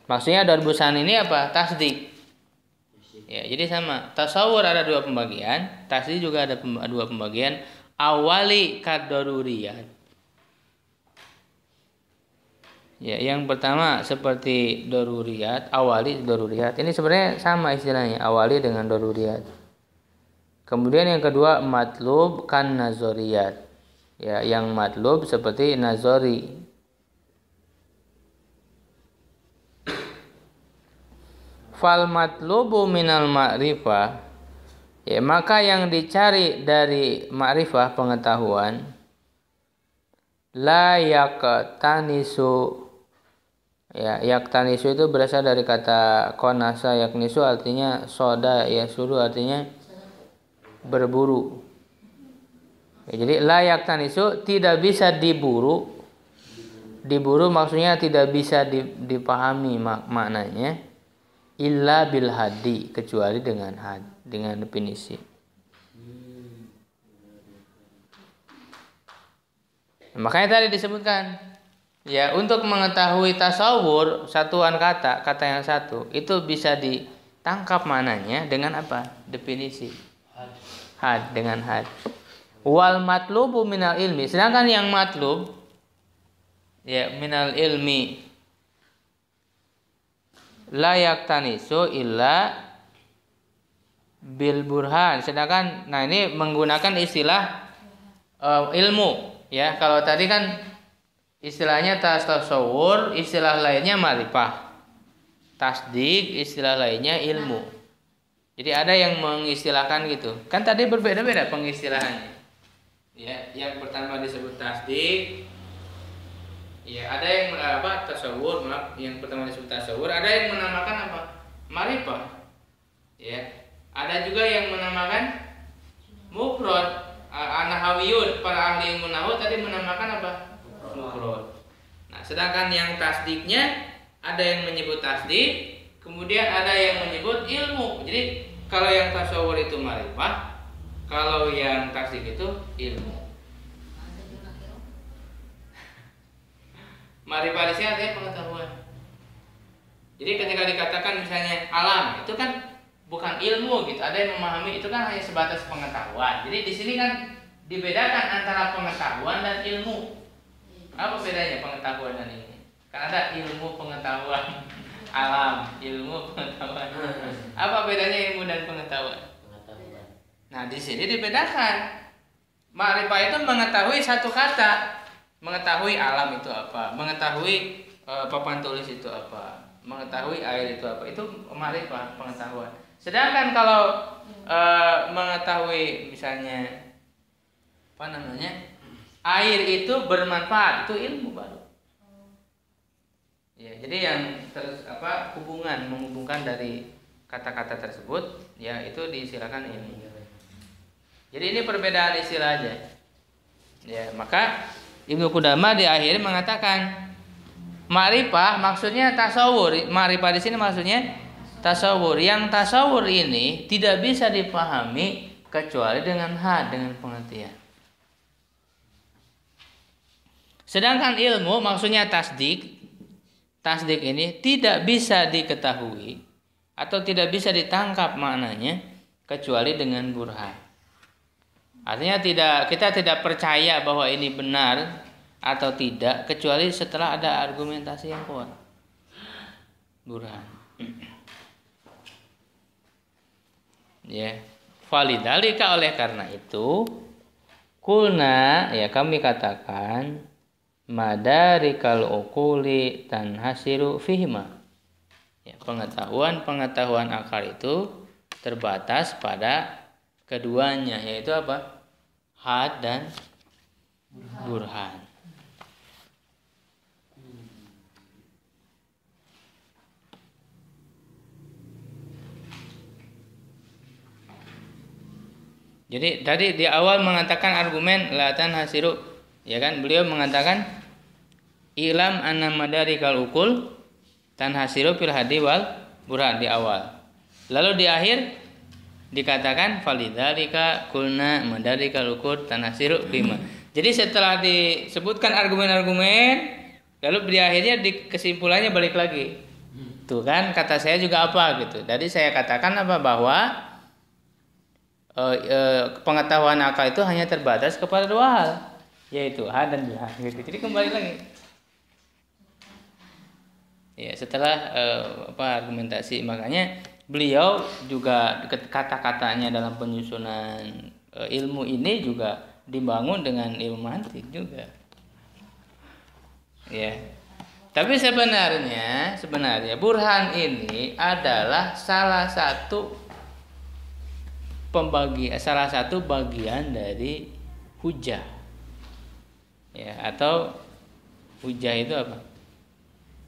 Maksudnya dar busani ini apa? Tasdik. Ya, jadi sama. Tasawur ada dua pembagian, tasdik juga ada dua pembagian. Awali kadaruriyat. Ya, yang pertama seperti daruriyat, awali daruriyat. Ini sebenarnya sama istilahnya, awali dengan daruriyat. Kemudian yang kedua matlub kan nazoriyat. Ya, yang matlub seperti nazori. Fal matlubu minal ma'rifah, ya, maka yang dicari dari ma'rifah pengetahuan, la yaktanisu, ya, yaktanisu itu berasal dari kata konasa yaknisu, artinya soda ya suruh, artinya berburu. Ya, jadi la yaktanisu tidak bisa diburu. Diburu maksudnya tidak bisa dipahami maknanya. Illa bil hadi, kecuali dengan had, dengan definisi. Makanya tadi disebutkan, ya, untuk mengetahui tasawur satuan kata yang satu itu bisa ditangkap mananya dengan apa? Definisi. Had, dengan had. Wal matlubu minal ilmi, sedangkan yang matlub ya minal ilmi la yaktanisu illa bil burhan. Sedangkan nah ini menggunakan istilah ilmu ya. Kalau tadi kan istilahnya tasawur, istilah lainnya ma'rifah. Tasdik, istilah lainnya ilmu. Jadi ada yang mengistilahkan gitu. Kan tadi berbeda-beda pengistilahannya. Ya, yang pertama disebut tasdik. Ya, ada yang apa tasawur, yang pertama disebut tasawur, ada yang menamakan apa? Ma'rifah. Ya. Ada juga yang menamakan mufrad. An-nahawiyun, para ahli ilmu nahwu tadi menamakan apa? Mufrad. Nah, sedangkan yang tasdiknya ada yang menyebut tasdik, kemudian ada yang menyebut ilmu. Jadi kalau yang tasawur itu ma'rifah, kalau yang tasdik itu ilmu. Ma'rifah di sini artinya pengetahuan. Jadi ketika dikatakan misalnya alam, itu kan bukan ilmu gitu. Ada yang memahami itu kan hanya sebatas pengetahuan. Jadi di sini kan dibedakan antara pengetahuan dan ilmu. Apa bedanya pengetahuan dan ilmu? Kan ada ilmu pengetahuan, alam, ilmu pengetahuan. Apa bedanya ilmu dan pengetahuan? Nah, di sini dibedakan. Ma'rifah itu mengetahui satu kata. Mengetahui alam itu apa, mengetahui papan tulis itu apa, mengetahui air itu apa, itu ma'rifah, pengetahuan. Sedangkan kalau mengetahui misalnya apa namanya, air itu bermanfaat, itu ilmu baru. Ya, jadi yang hubungan menghubungkan dari kata-kata tersebut, ya itu diistilahkan ilmu. Jadi ini perbedaan istilah aja. Ya, maka Ibnu Qudamah di akhir mengatakan ma'rifah maksudnya tasawur. Ma'rifah di sini maksudnya tasawur. Yang tasawur ini tidak bisa dipahami kecuali dengan had, dengan pengertian. Sedangkan ilmu maksudnya tasdik. Tasdik ini tidak bisa diketahui atau tidak bisa ditangkap maknanya kecuali dengan burhan. Artinya kita tidak percaya bahwa ini benar atau tidak kecuali setelah ada argumentasi yang kuat. Burhan. Ya, validalika, oleh karena itu kulna, ya kami katakan madarikal uquli tanhasiru fihima. Ya, pengetahuan akal itu terbatas pada keduanya, yaitu apa? Had dan burhan. Jadi tadi di awal mengatakan argumen la tanhasiru, ya kan? Beliau mengatakan ilam anna madarikal ukul tanhasiru fil hadi wal burhan di awal. Lalu di akhir dikatakan falidzalika kulna madarikal ukul tanhasiru bima. Jadi setelah disebutkan argumen-argumen, lalu di akhirnya di kesimpulannya balik lagi. Tuh kan kata saya juga apa gitu. Jadi saya katakan apa bahwa pengetahuan akal itu hanya terbatas kepada dua hal, yaitu ha dan biha gitu. Jadi kembali lagi. Ya, setelah argumentasi, makanya beliau juga kata-katanya dalam penyusunan ilmu ini juga dibangun dengan ilmu mantik juga. Ya. Tapi sebenarnya burhan ini adalah salah satu bagian dari hujah. Ya, atau hujah itu apa?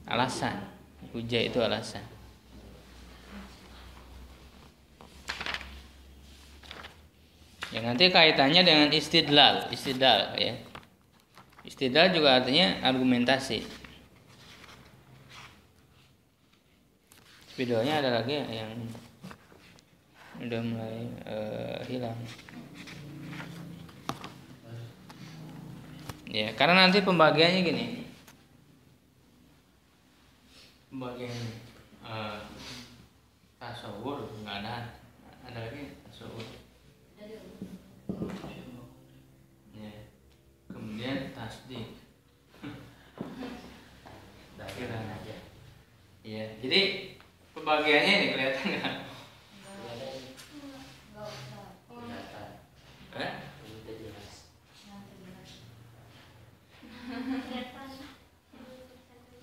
Alasan. Hujah itu alasan. Ya, nanti kaitannya dengan istidlal ya. Istidlal juga artinya argumentasi. Videonya ada lagi yang udah mulai hilang. Ya, karena nanti pembagiannya gini. Pembagian tasawur nggak ada lagi tasawur. Ya. Kemudian tasdik. Dakhiran aja. Ya, jadi pembagiannya ini kelihatan nggak?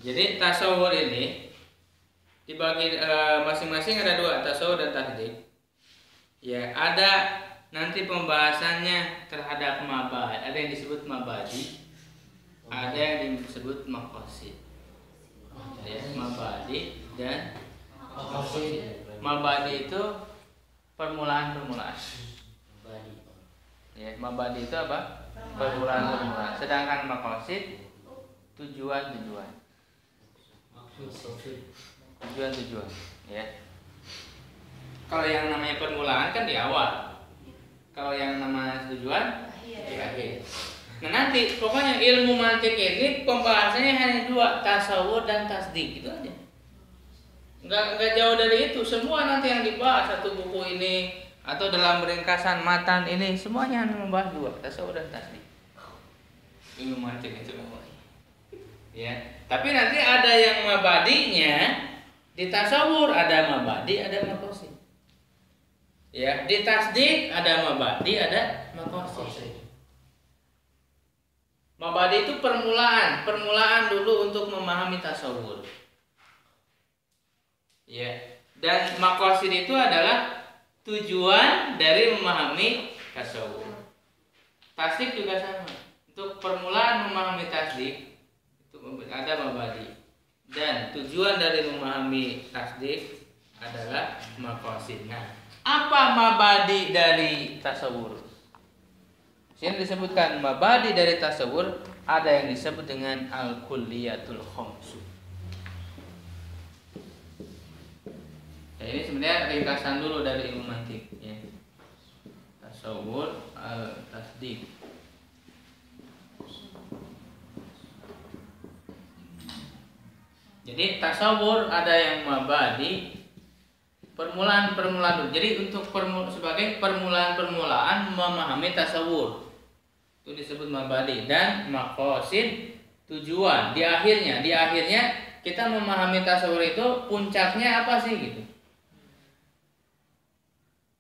Jadi tasawur ini dibagi masing-masing ada dua, tasawur dan tasdik. Ya, ada nanti pembahasannya terhadap mabad, ada yang disebut mabadi, ada yang disebut maqasid. Ya, mabadi dan maqasid. Mabadi itu permulaan. Ya, mabadi itu apa? Permulaan. Sedangkan maqasid tujuan. Ya. Kalau yang namanya permulaan kan di awal. Kalau yang namanya tujuan di akhir. Nah, nanti pokoknya ilmu mantik ini pembahasannya hanya dua, tasawur dan tasdik, itu aja. Enggak jauh dari itu. Semua nanti yang dibahas satu buku ini atau dalam ringkasan matan ini semuanya hanya membahas dua, tasawur dan tasdik. Ilmu mantik itu namanya. Ya, tapi nanti ada yang mabadinya di tasawur, ada mabadi, ada maqasid. Ya, di tasdik ada mabadi, ada maqasid. Mabadi itu permulaan dulu untuk memahami tasawur. Ya, dan maqasid itu adalah tujuan dari memahami tasawur. Tasdik juga sama. Untuk permulaan memahami tasdik ada mabadi, dan tujuan dari memahami tasdik adalah maqasid. Nah, apa mabadi dari tasawur? Yang disebutkan mabadi dari tasawur ada yang disebut dengan al-kulliyatul khamsu. Ya, ini sebenarnya ringkasan dulu dari ilmu mantik ya. Tasawur al-tasdik. Jadi tasawur ada yang mabadi, permulaan dulu. Jadi untuk sebagai permulaan memahami tasawur itu disebut mabadi, dan maqasid tujuan di akhirnya kita memahami tasawur itu puncaknya apa sih gitu.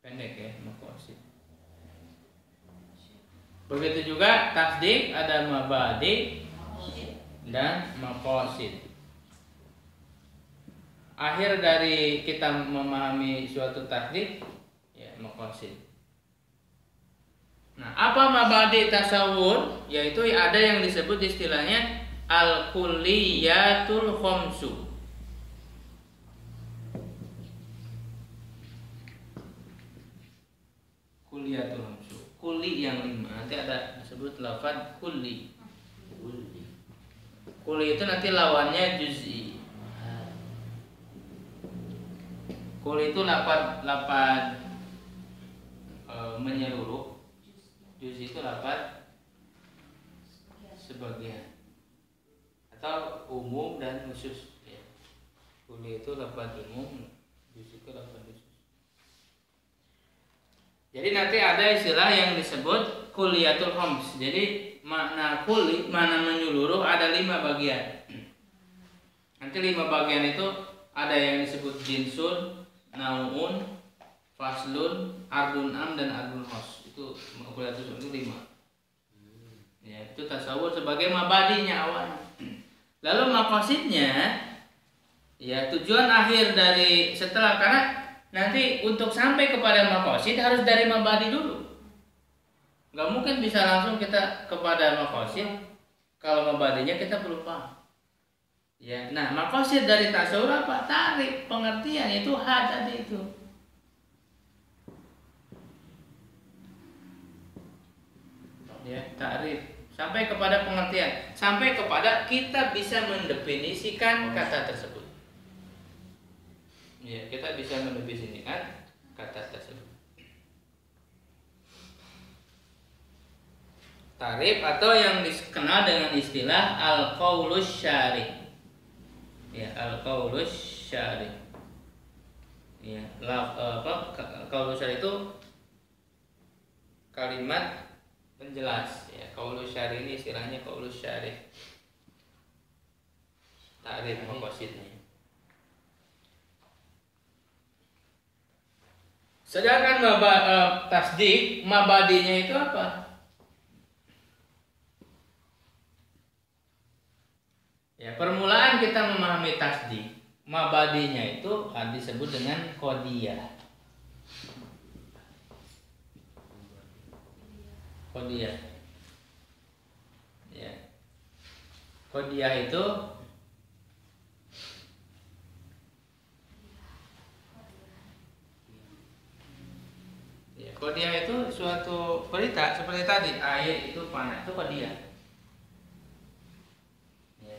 Pendek ya, maqasid. Begitu juga tasdik ada mabadi dan maqasid. Akhir dari kita memahami suatu tasdik ya maqasid. Nah, apa mabadi tasawur? Yaitu ada yang disebut istilahnya al-kulliyatul khamsu. Kulliyatul khamsu. kuli yang 5. Nanti ada disebut lafaz kuli. Kuli itu nanti lawannya juz'i. Kuli itu lafaz menyeluruh. Juz'i itu lafaz sebagian atau umum dan khusus ya. Kuli itu lafaz umum, juz'i itu lafaz khusus. Jadi nanti ada istilah yang disebut kuliyatul khams. Jadi makna kuli, makna menyeluruh ada 5 bagian. Nanti 5 bagian itu ada yang disebut jinsun, nau'un, faslun, ardun am dan ardun khos. Itu kuliyatul khams itu 5. Ya, itu tasawur sebagai mabadinya awalnya. Lalu maqasidnya ya tujuan akhir dari setelah, karena nanti untuk sampai kepada maqasid harus dari mabadi dulu. Gak mungkin bisa langsung kita kepada maqasid kalau mabadinya kita belum paham. Ya, nah maqasid dari tasawur apa? Tarik, pengertian, itu had tadi itu. Ya, tarik sampai kepada pengertian, sampai kepada kita bisa mendefinisikan kata tersebut. Ya, kita bisa mendefinisikan kata tersebut. Tarif atau yang dikenal dengan istilah al-qaulus syarih. Ya, al-qaulus syarih. Ya, qaulus syarih itu kalimat penjelas ya. Qaulus syarih ini istilahnya qaulus syarih. Ta'rif maqasidnya. Sedangkan tasdik mabadinya itu apa? Ya, permulaan kita memahami tasdik, mabadinya itu disebut dengan qadiyah. Qadiyah. Ya. Qadiyah itu ya, qadiyah itu suatu berita seperti tadi, air itu panas, itu qadiyah. Ya.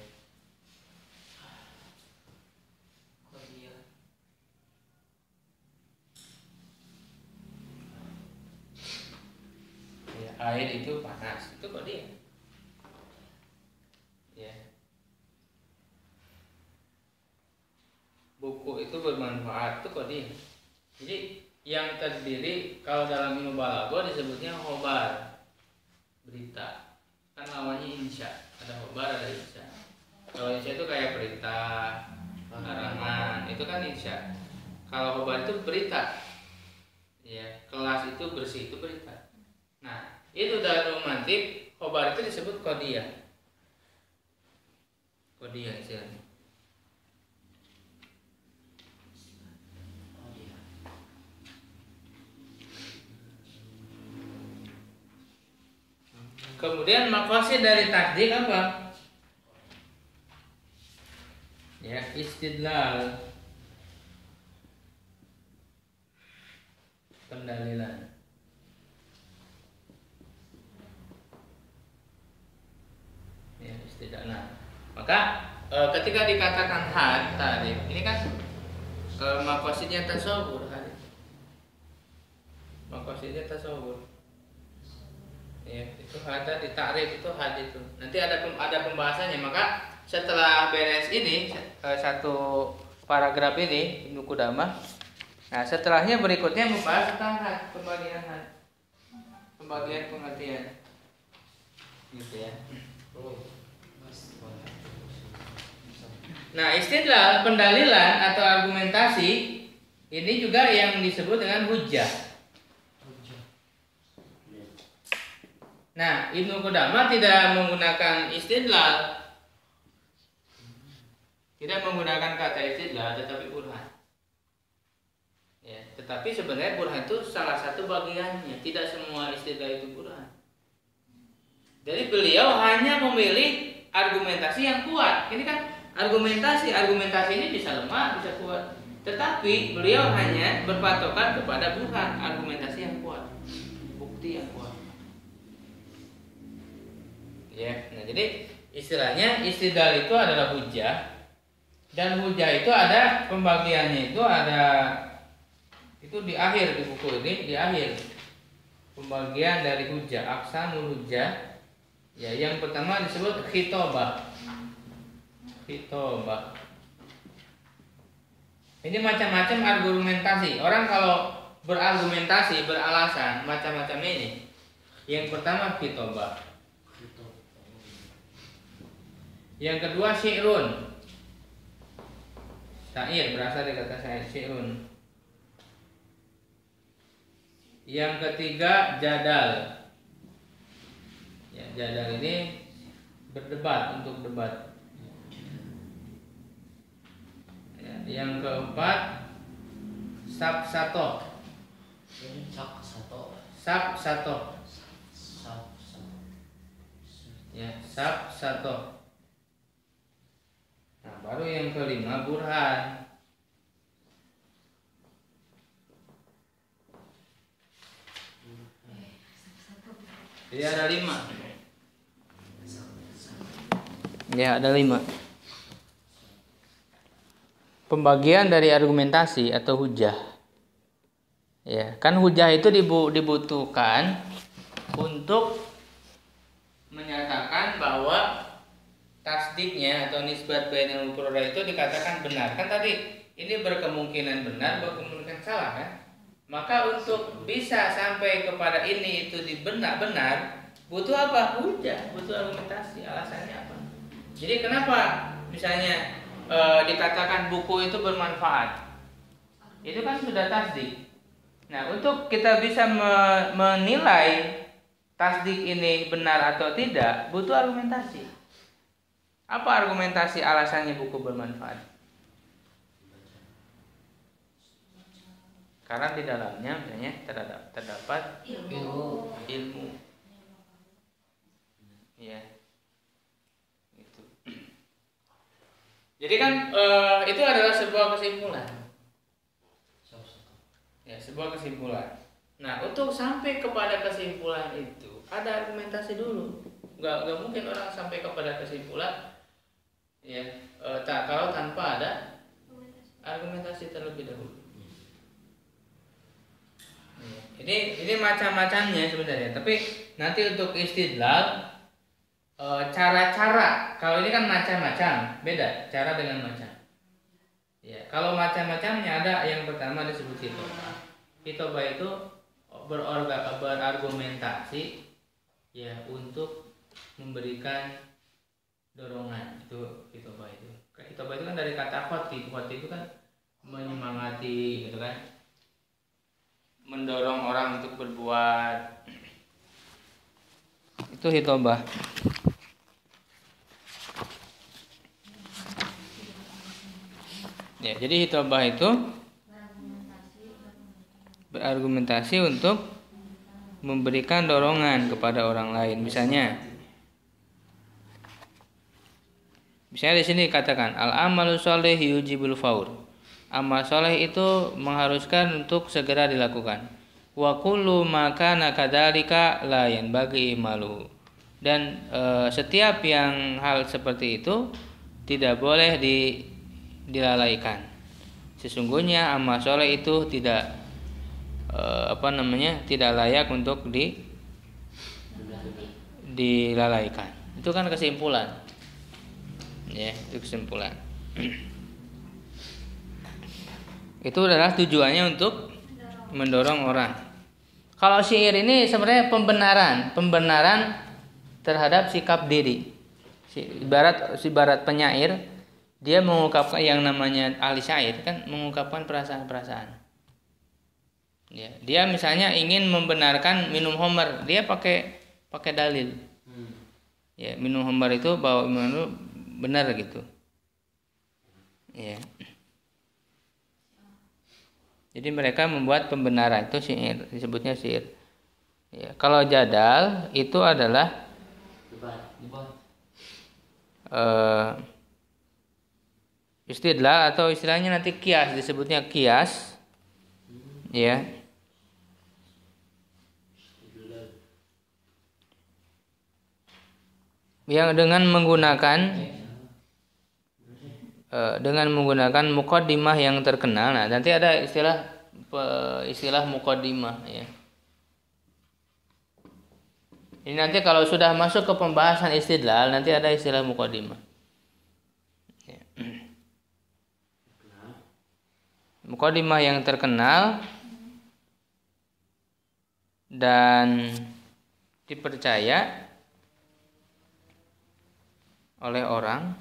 Qadiyah. Ya, air itu panas, itu qadiyah. Ya. Buku itu bermanfaat, itu qadiyah. Jadi yang terdiri kalau dalam ilmu balaghah disebutnya khobar, berita. Kan lawannya insya, ada khobar ada insya. Kalau insya itu kayak berita, larangan, itu kan insya. Kalau khobar itu berita. Ya, kelas itu bersih, itu berita. Nah, itu dalam romantik khobar itu disebut qadiyah. Qadiyah istilahnya. Kemudian maqasid dari tasdik apa? Ya, istidlal, pendalilan. Ya, istidlal. Nah, maka ketika dikatakan had tarik, ini kan maqasidnya tasawur had. Maqasidnya tasawur. Ya, itu ada di takrif itu had itu. Nanti ada pembahasannya. Maka setelah beres ini satu paragraf ini Ibnu Qudamah. Nah, setelahnya berikutnya membahas tentang had, pembagian had. Pembagian pengertian. Gitu ya. Nah, istidlal, pendalilan atau argumentasi ini juga yang disebut dengan hujjah. Nah, Ibnu Qudamah tidak menggunakan istidlal, tidak menggunakan kata istidlal, tetapi burhan. Ya, tetapi sebenarnya burhan itu salah satu bagiannya, tidak semua istidlal itu burhan. Jadi beliau hanya memilih argumentasi yang kuat. Ini kan argumentasi ini bisa lemah, bisa kuat. Tetapi beliau hanya berpatokan kepada burhan, argumentasi yang kuat, bukti yang kuat. Ya. Nah, jadi istilahnya istidlal itu adalah hujah, dan hujah itu ada pembagiannya, itu di akhir di buku ini, di akhir pembagian dari hujah, aqsamul hujah. Ya, yang pertama disebut khitobah. Khitobah. Ini macam-macam argumentasi. Orang kalau berargumentasi, beralasan macam-macam ini. Yang pertama khitobah. Yang kedua syi'run. Syair berasal dari kata syi'run. Yang ketiga jadal. Ya, jadal ini berdebat, untuk debat. Ya, yang keempat sabsato. Sabsato. Ya, sabsato. Nah, baru yang kelima burhan. Jadi ada 5. Ya, ada 5. Pembagian dari argumentasi atau hujah. Ya, kan hujah itu dibutuhkan untuk menyatakan bahwa tasdiknya atau nisbat bainal mufradah itu dikatakan benar. Kan tadi ini berkemungkinan benar, berkemungkinan salah kan? Maka untuk bisa sampai kepada ini itu benar, butuh apa? Hujah, butuh argumentasi. Alasannya apa? Jadi kenapa misalnya dikatakan buku itu bermanfaat? Itu kan sudah tasdik. Nah, untuk kita bisa menilai tasdik ini benar atau tidak, butuh argumentasi. Apa argumentasi alasannya buku bermanfaat? Karena di dalamnya misalnya terdapat ilmu. Ya. Gitu. Jadi kan itu adalah sebuah kesimpulan. Ya, sebuah kesimpulan. Nah, untuk sampai kepada kesimpulan itu ada argumentasi dulu. Gak mungkin orang sampai kepada kesimpulan ya kalau tanpa ada argumentasi terlebih dahulu. Ini macam-macamnya sebenarnya. Tapi nanti untuk istidlal cara-cara, kalau ini kan macam-macam, beda cara dengan macam. Ya, kalau macam-macamnya ada yang pertama disebut hitobah. Hitobah itu berargumentasi ya untuk memberikan dorongan. Itu hitobah itu. Hitobah itu kan dari kata khoti. Khoti itu kan menyemangati gitu kan. Mendorong orang untuk berbuat. Itu hitobah. Ya, jadi hitobah itu berargumentasi untuk memberikan dorongan kepada orang lain. Misalnya di sini dikatakan al-amalu sholih yujibul faur. Amal soleh itu mengharuskan untuk segera dilakukan. Wa kullu ma kana kadzalika la yanbaghi malu. Dan setiap yang hal seperti itu tidak boleh dilalaikan. Sesungguhnya amal soleh itu tidak tidak layak untuk dilalaikan. Itu kan kesimpulan. Ya, itu kesimpulan. Itu adalah tujuannya untuk mendorong orang. Kalau syair ini sebenarnya pembenaran terhadap sikap diri. Ibarat penyair, dia mengungkapkan yang namanya ahli syair kan mengungkapkan perasaan-perasaan. Ya, dia misalnya ingin membenarkan minum khamar, dia pakai dalil. Ya, minum khamar itu bahwa itu benar gitu. Ya. Jadi mereka membuat pembenaran, itu syair, disebutnya syair. Ya, kalau jadal itu adalah istidlal atau istilahnya nanti kias, disebutnya kias. Ya. yang dengan menggunakan muqaddimah yang terkenal. Nah, nanti ada istilah muqaddimah ya. Ini nanti kalau sudah masuk ke pembahasan istidlal nanti ada istilah muqaddimah. Ya. Muqaddimah yang terkenal dan dipercaya oleh orang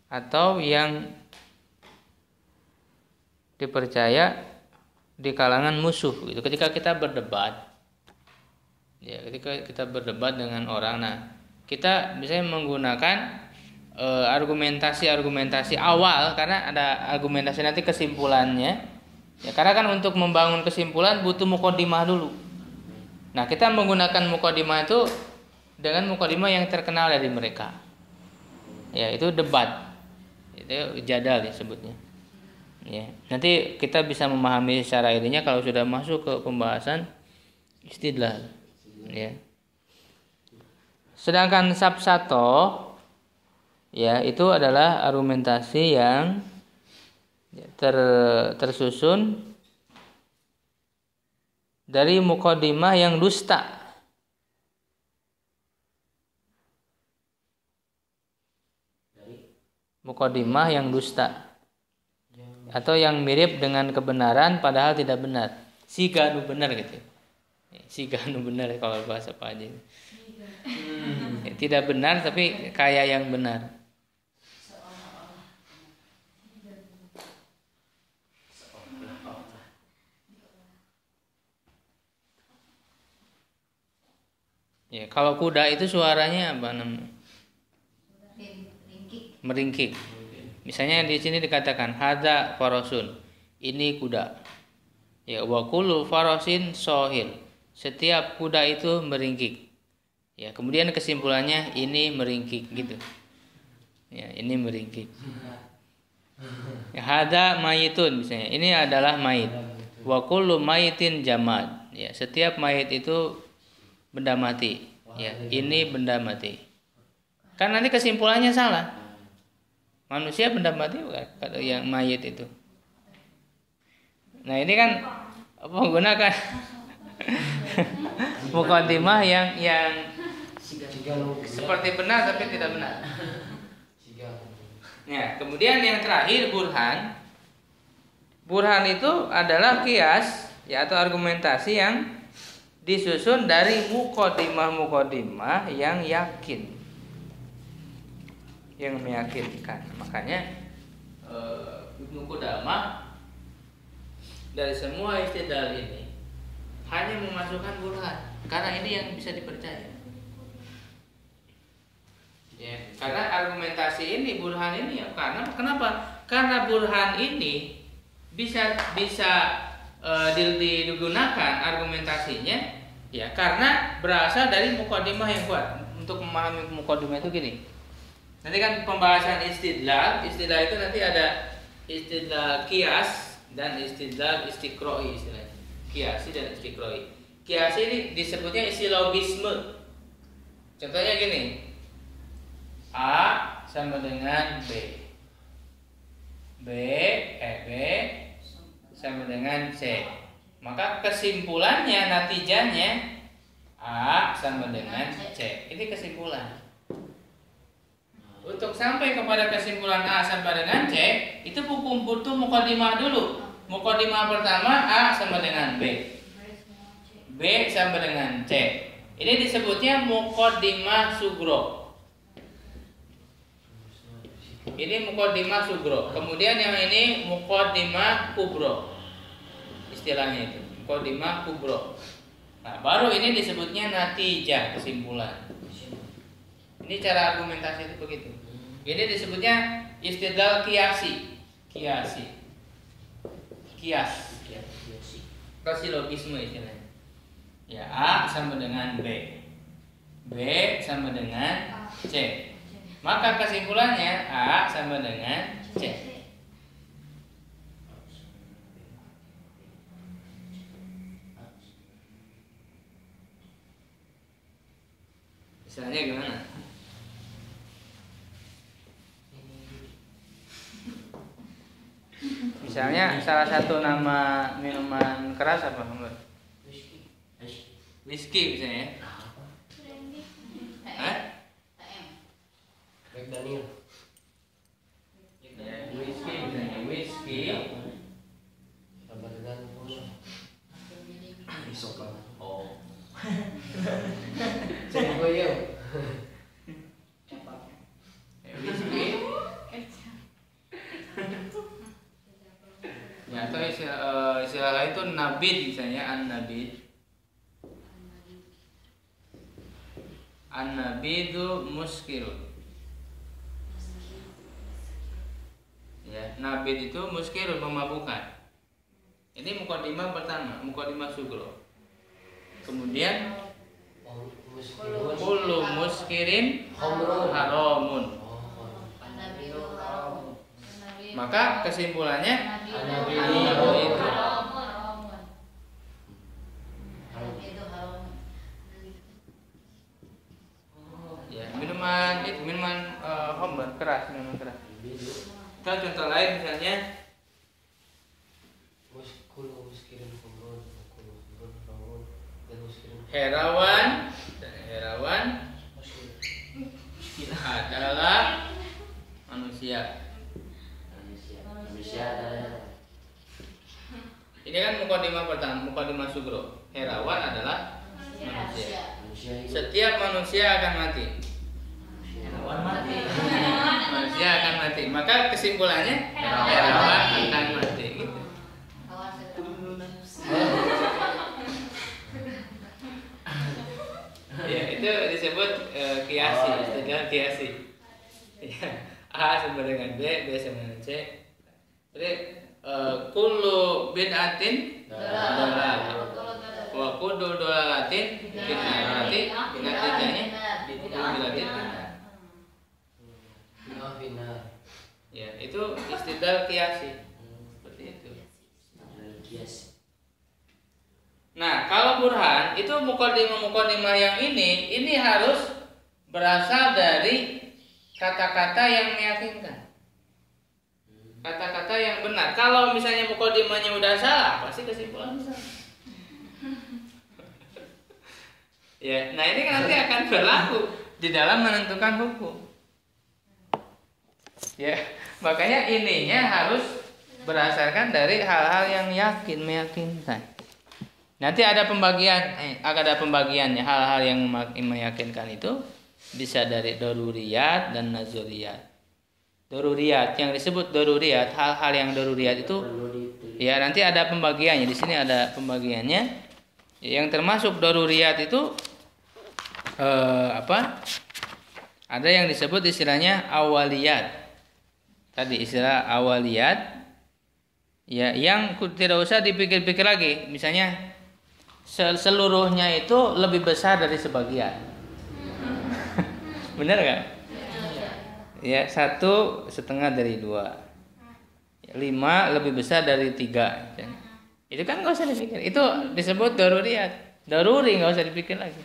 atau yang dipercaya di kalangan musuh gitu. Ketika kita berdebat dengan orang, nah kita bisa menggunakan argumentasi awal, karena ada argumentasi nanti kesimpulannya ya, karena kan untuk membangun kesimpulan butuh muqaddimah dulu. Nah, kita menggunakan muqaddimah itu dengan muqaddimah yang terkenal dari mereka ya, itu debat, itu jadal disebutnya ya. Nanti kita bisa memahami secara ininya kalau sudah masuk ke pembahasan istidlal ya. Sedangkan sabsato ya, itu adalah argumentasi yang tersusun dari muqaddimah yang dusta. Muqaddimah yang dusta atau yang mirip dengan kebenaran padahal tidak benar. Siga nu benar gitu. Siga nu benar kalau bahasa Pak Haji. Tidak benar tapi kayak yang benar. Ya, kalau kuda itu suaranya apa namanya? Meringkik. Misalnya di sini dikatakan hadza farasun, ini kuda. Ya, wa kullu farasin sohil. Setiap kuda itu meringkik. Ya, kemudian kesimpulannya ini meringkik gitu. Ya, ini meringkik. Ya, hadza mayitun misalnya, ini adalah mayit. Wa kullu mayitin jamad. Ya, setiap mayit itu benda mati. Ya, ini benda mati. Kan nanti kesimpulannya salah. Manusia benda mati bukan yang mayit itu. Nah, ini kan menggunakan muqaddimah yang seperti benar tapi tidak benar. Ya, kemudian yang terakhir burhan. Burhan itu adalah qiyas ya, atau argumentasi yang disusun dari muqaddimah yang yakin, yang meyakinkan. Makanya Ibnu Qudamah dari semua istidlal ini hanya memasukkan burhan, karena ini yang bisa dipercaya. Ya, karena argumentasi ini, burhan ini ya, karena kenapa? Karena burhan ini bisa digunakan argumentasinya ya, karena berasal dari muqaddimah yang kuat. Untuk memahami muqaddimah itu gini. Nanti kan pembahasan istidlal itu nanti ada istidlal qiyas dan istidlal istiqra'i istilahnya. Qiyasi dan istiqra'i. Qiyasi ini disebutnya silogisme. Contohnya gini. A sama dengan B. B sama dengan C. Maka kesimpulannya, natijahnya A sama dengan C. Ini kesimpulan. Untuk sampai kepada kesimpulan A sampai dengan C, itu butuh muqaddimah dulu. Muqaddimah pertama A sama dengan B. B sama dengan C. Ini disebutnya muqaddimah sugro. Ini muqaddimah sugro. Kemudian yang ini muqaddimah kubro. Istilahnya itu, muqaddimah kubro. Nah, baru ini disebutnya natijah, kesimpulan. Ini cara argumentasi itu begitu. Ini disebutnya istidlal qiyasi. Qiyas. Silogisme istilahnya. Ya, A sama dengan B. B sama dengan C. Maka kesimpulannya A sama dengan C. Misalnya gimana? Misalnya salah satu nama minuman keras apa, Mbak? Whisky misalnya. Hah? Jack Daniel. Ya, whisky misalnya, whisky. Sabar dengan punya. Isok lah. Oh. Cek gue yuk. Ya, whisky. Ya, atau istilah lain itu nabid misalnya, an-nabid. An-nabidu muskirun. Ya, nabid itu muskirun, memabukkan. Ini mukadimah pertama, mukadimah sugro. Kemudian kullu muskirin haramun. Maka kesimpulannya itu ya, minuman khamr, keras, minuman keras. Kita contoh lain misalnya herawan adalah manusia. Ini kan mukadimah pertama, mukadimah sugro. Herawan adalah manusia. Setiap manusia akan mati. Manusia akan mati. Maka kesimpulannya herawan akan mati. Gitu. Ya, itu disebut kiasi, istilah kiasi. Ya, A sama dengan B, B sama dengan C. Jadi kullu bid'atin dalalah. Wa kullu dalalatin bid'ah. Bid'ahnya bid'atin. Ya, itu istilah kiasi. Seperti itu. Nah, kalau burhan itu mukadimah yang ini harus berasal dari kata-kata yang meyakinkan. Kata-kata yang benar. Kalau misalnya mukadimahnya udah salah, pasti kesimpulannya salah. Ya, nah ini nanti akan berlaku di dalam menentukan hukum. Ya, makanya ininya harus berdasarkan dari hal-hal yang meyakinkan. Nanti ada pembagiannya, hal-hal yang meyakinkan itu bisa dari daruriyat dan nazuriyat. Daruriyat, yang disebut daruriyat, hal-hal yang daruriyat itu ya nanti ada pembagiannya. Di sini ada pembagiannya. Yang termasuk daruriyat itu ada yang disebut istilahnya awaliyat. Tadi istilah awaliyat ya, yang tidak usah dipikir-pikir lagi. Misalnya seluruhnya itu lebih besar dari sebagian. Benar nggak? Ya, 1/2 dari 2. 5 lebih besar dari 3. Itu kan nggak usah dipikir. Itu disebut daruriyat. Daruri, nggak usah dipikir lagi.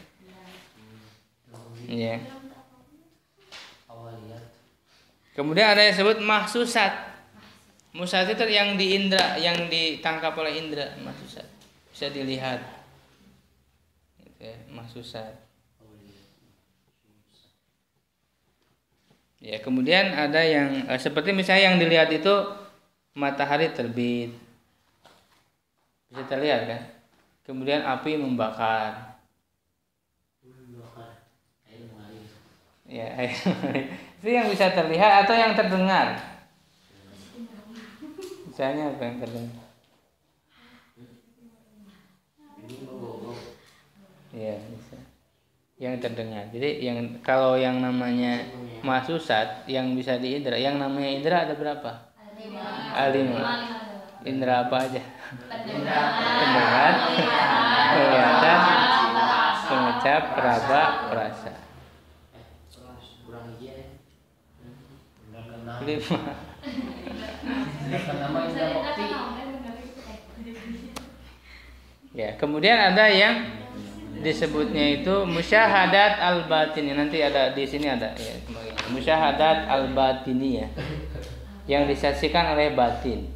Ya. Kemudian ada yang disebut mahsusat. Mahsusat itu yang diindra, yang ditangkap oleh indra, mahsusat. Bisa dilihat. Mahsusat. Ya, kemudian ada yang seperti misalnya yang dilihat itu matahari terbit, bisa terlihat kan? Kemudian api membakar. Ya, itu yang bisa terlihat atau yang terdengar. Misalnya apa yang terdengar? Ya, bisa. Yang terdengar. Jadi yang kalau yang namanya mahsusat yang bisa diindra, yang namanya indra ada berapa? 5. Indra apa aja? Pendengar, penglihatan, pengecap, peraba, perasa. 5. Ya, kemudian ada yang disebutnya itu musyahadat al-batini. Nanti ada di sini ada ya, musyahadat al-batini ya. Yang disaksikan oleh batin.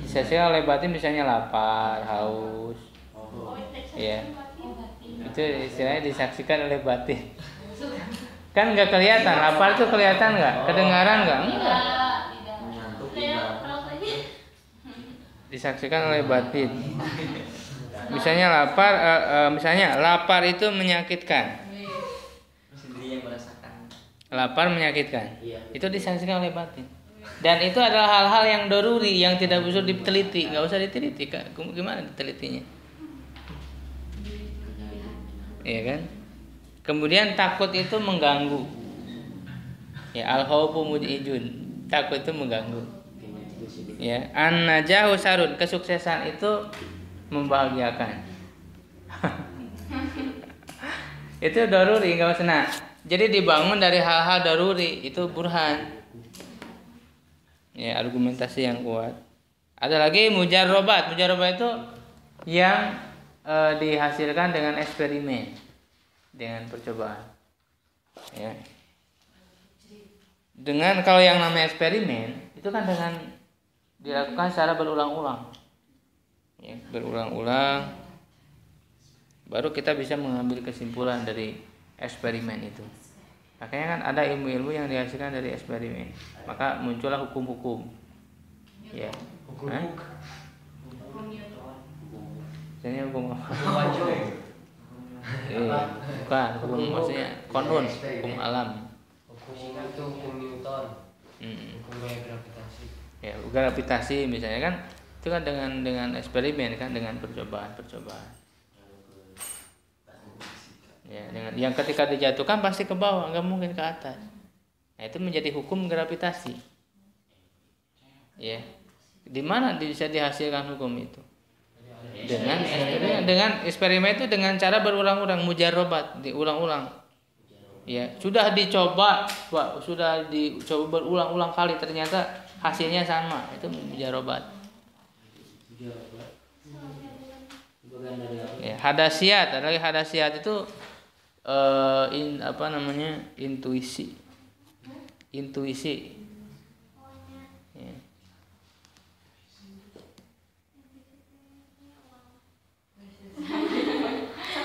Disaksikan oleh batin misalnya lapar, haus. Ya. Itu istilahnya disaksikan oleh batin. Kan nggak kelihatan, lapar itu kelihatan nggak? Kedengaran nggak? Enggak. Disaksikan oleh batin. Misalnya lapar itu menyakitkan. Lapar menyakitkan. Itu disaksikan oleh batin. Dan itu adalah hal-hal yang doruri yang tidak bisa diteliti, nggak usah diteliti. Kak, gimana ditelitinya? Iya kan? Kemudian takut itu mengganggu. Ya, al-khaufu mud'ijun. Takut itu mengganggu. Ya, an-najahu sarun, kesuksesan itu membahagiakan. Itu daruri, enggak usah. Nah, jadi dibangun dari hal-hal daruri, itu burhan. Ya, argumentasi yang kuat. Ada lagi mujarrobat. Mujarrobat itu yang dihasilkan dengan eksperimen, dengan percobaan. Ya. Dengan kalau yang namanya eksperimen itu kan dengan dilakukan secara berulang-ulang. Ya, berulang-ulang baru kita bisa mengambil kesimpulan dari eksperimen itu. Makanya kan ada ilmu-ilmu yang dihasilkan dari eksperimen. Maka muncullah hukum-hukum. Ya. Misalnya hukum apa? Bukan, hukum maksudnya konun, hukum alam. Hukum itu hukum Newton. Hukum gravitasi. Ya, gravitasi misalnya kan itu kan dengan eksperimen kan, dengan percobaan. Ya, dengan yang ketika dijatuhkan pasti ke bawah, nggak mungkin ke atas. Nah, itu menjadi hukum gravitasi. Ya. Di mana bisa dihasilkan hukum itu? Dengan eksperimen itu dengan cara berulang-ulang, mujarrobat, diulang-ulang. Ya, sudah dicoba berulang-ulang kali, ternyata hasilnya sama, itu mujarrobat. Ya, hadasiat, ada lagi hadasiat itu intuisi. Ya.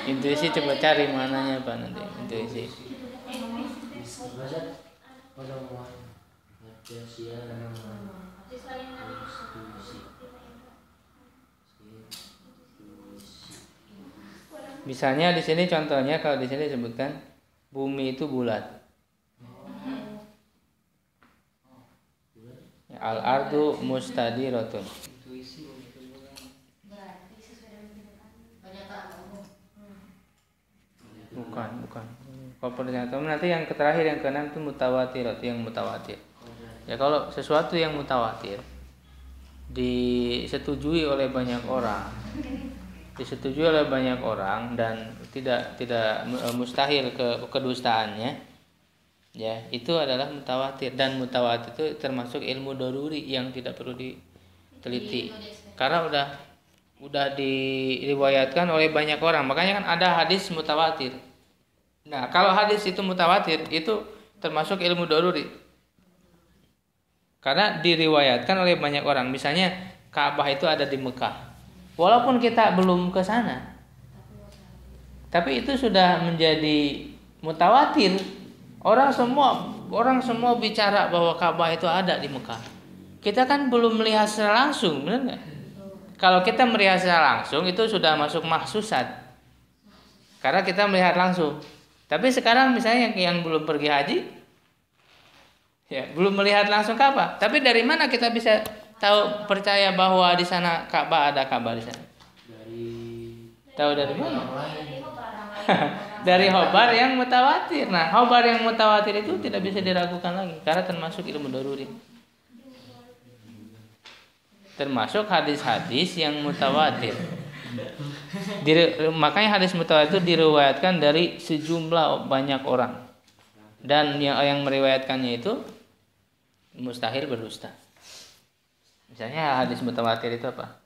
Intuisi coba cari mananya Pak nanti intuisi. Misalnya di sini contohnya kalau di sini disebutkan bumi itu bulat. Al-ardu mustadiratun. Bukan. Kalau pernyataan nanti yang terakhir yang keenam itu mutawatir, yang mutawatir. Ya kalau sesuatu yang mutawatir disetujui oleh banyak orang dan tidak mustahil kedustaannya, ya itu adalah mutawatir. Dan mutawatir itu termasuk ilmu daruri yang tidak perlu diteliti karena udah diriwayatkan oleh banyak orang. Makanya kan ada hadis mutawatir. Nah, kalau hadis itu mutawatir itu termasuk ilmu daruri karena diriwayatkan oleh banyak orang. Misalnya Ka'bah itu ada di Mekah, walaupun kita belum ke sana, tapi itu sudah menjadi mutawatir. Orang semua bicara bahwa Ka'bah itu ada di Mekah. Kita kan belum melihat secara langsung, benar nggak? Kalau kita melihat secara langsung itu sudah masuk mahsusat, karena kita melihat langsung. Tapi sekarang misalnya yang belum pergi haji, ya belum melihat langsung Ka'bah. Tapi dari mana kita bisa tahu percaya bahwa di sana Ka'bah, ada Ka'bah di sana? Tahu dari mana? Dari khobar yang mutawatir. Nah, khobar yang mutawatir itu tidak bisa diragukan lagi karena termasuk ilmu daruri. Termasuk hadis-hadis yang mutawatir. Makanya hadis mutawatir itu diriwayatkan dari sejumlah banyak orang. Dan yang meriwayatkannya itu mustahil berdusta. Misalnya hadis mutawatir itu apa?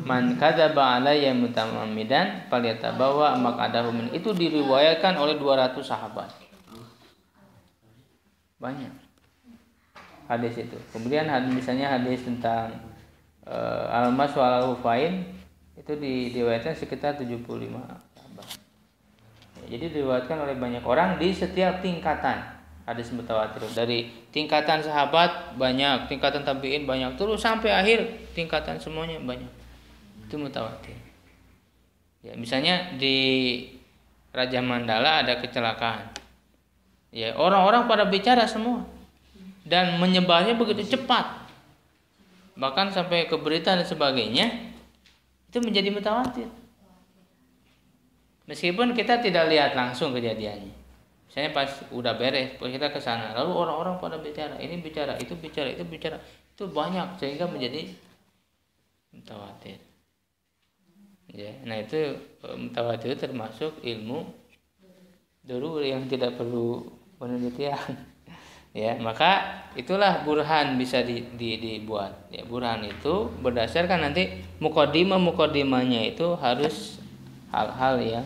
Man kadzaba alayya mutamammidan falyatabawa maq'adahu min. Itu diriwayatkan oleh 200 sahabat. Banyak hadis itu. Kemudian misalnya hadis tentang al-mas wal hufain itu diriwayatkan sekitar 75 sahabat. Jadi diriwayatkan oleh banyak orang di setiap tingkatan hadis mutawatir. Dari tingkatan sahabat banyak, tingkatan tabi'in banyak, terus sampai akhir tingkatan semuanya banyak. Itu mutawatir. Ya, misalnya di Raja Mandala ada kecelakaan. Ya, orang-orang pada bicara semua dan menyebarnya begitu cepat. Bahkan sampai ke berita dan sebagainya. Itu menjadi mutawatir. Meskipun kita tidak lihat langsung kejadiannya. Misalnya pas udah beres, kita ke sana, lalu orang-orang pada bicara, ini bicara, itu bicara, itu bicara. Itu banyak sehingga menjadi mutawatir. Ya, nah itu mutawatir termasuk ilmu dulu yang tidak perlu penelitian. Ya, maka itulah burhan bisa dibuat. Ya, burhan itu berdasarkan nanti muqaddimahnya itu harus hal-hal yang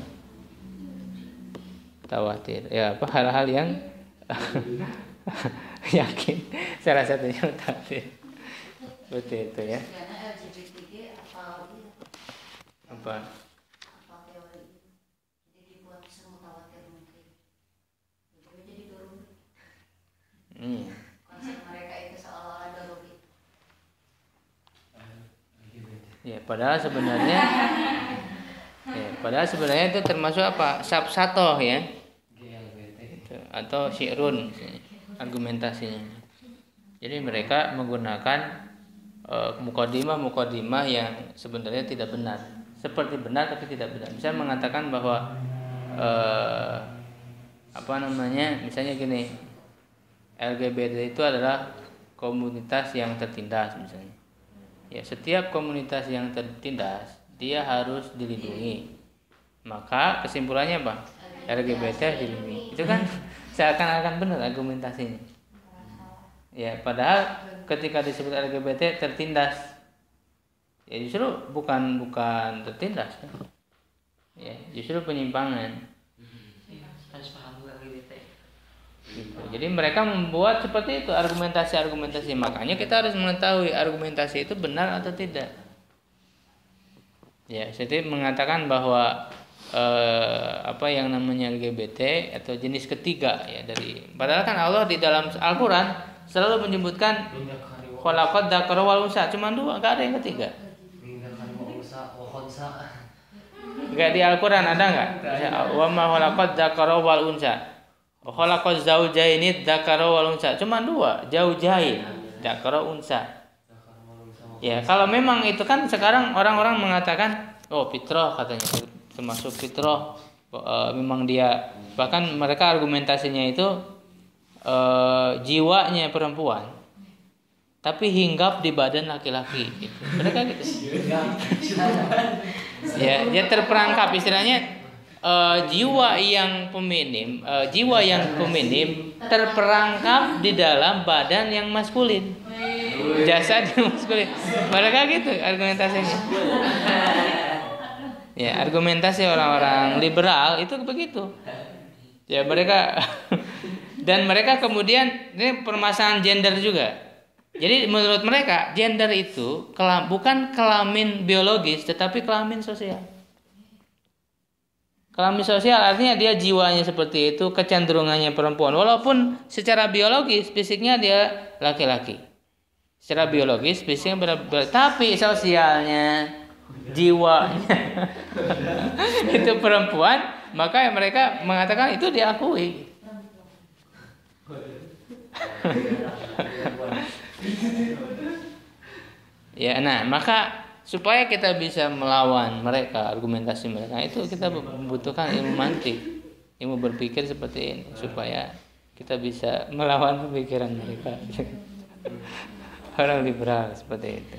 mutawatir. Ya, apa hal-hal yang yakin. Salah satunya mutawatir. Betul itu ya. Apa? Konsep mereka itu seolah-olah daruri. Ya, padahal sebenarnya itu termasuk apa? Sabsatoh ya. Atau syi'run argumentasinya. Jadi mereka menggunakan muqaddimah yang sebenarnya tidak benar. Seperti benar tapi tidak benar. Misalnya mengatakan bahwa misalnya gini, LGBT itu adalah komunitas yang tertindas misalnya. Ya, setiap komunitas yang tertindas dia harus dilindungi. Maka kesimpulannya apa? LGBT dilindungi. Itu kan seakan-akan benar argumentasinya. Ya, padahal ketika disebut LGBT tertindas, ya justru bukan tertindas kan? Ya, justru penyimpangan. Harus paham LGBT. Gitu. Jadi mereka membuat seperti itu argumentasi. Makanya kita harus mengetahui argumentasi itu benar atau tidak. Ya, jadi mengatakan bahwa yang namanya LGBT atau jenis ketiga ya padahal kan Allah di dalam Al-Qur'an selalu menyebutkan khalaqad dzakara wal unsa, cuma dua, enggak ada yang ketiga. Enggak di Al-Qur'an ada enggak? Wa ma khalaqad dzakara wal unsa. Wa khalaqaz zaujaini dzakara wal unsa, cuma dua, zaujain, dzakara unsa. Ya, kalau memang itu kan sekarang orang-orang mengatakan fitrah katanya, termasuk fitrah, memang dia, bahkan mereka argumentasinya itu jiwanya perempuan tapi hinggap di badan laki-laki gitu. Mereka gitu. Ya, dia terperangkap istilahnya jiwa yang feminim terperangkap di dalam badan yang maskulin. Jasad yang maskulin. Mereka gitu argumentasinya. Ya, argumentasi orang-orang liberal itu begitu. Ya, mereka dan mereka kemudian ini permasalahan gender juga. Jadi menurut mereka gender itu bukan kelamin biologis tetapi kelamin sosial. Kelamin sosial artinya dia jiwanya seperti itu, kecenderungannya perempuan walaupun secara biologis fisiknya dia laki-laki. Secara biologis fisiknya tapi sosialnya, jiwanya itu perempuan, maka mereka mengatakan itu diakui. Ya, nah maka supaya kita bisa melawan mereka, argumentasi mereka itu kita membutuhkan ilmu mantik, ilmu berpikir seperti ini supaya kita bisa melawan pemikiran mereka. Orang liberal seperti itu.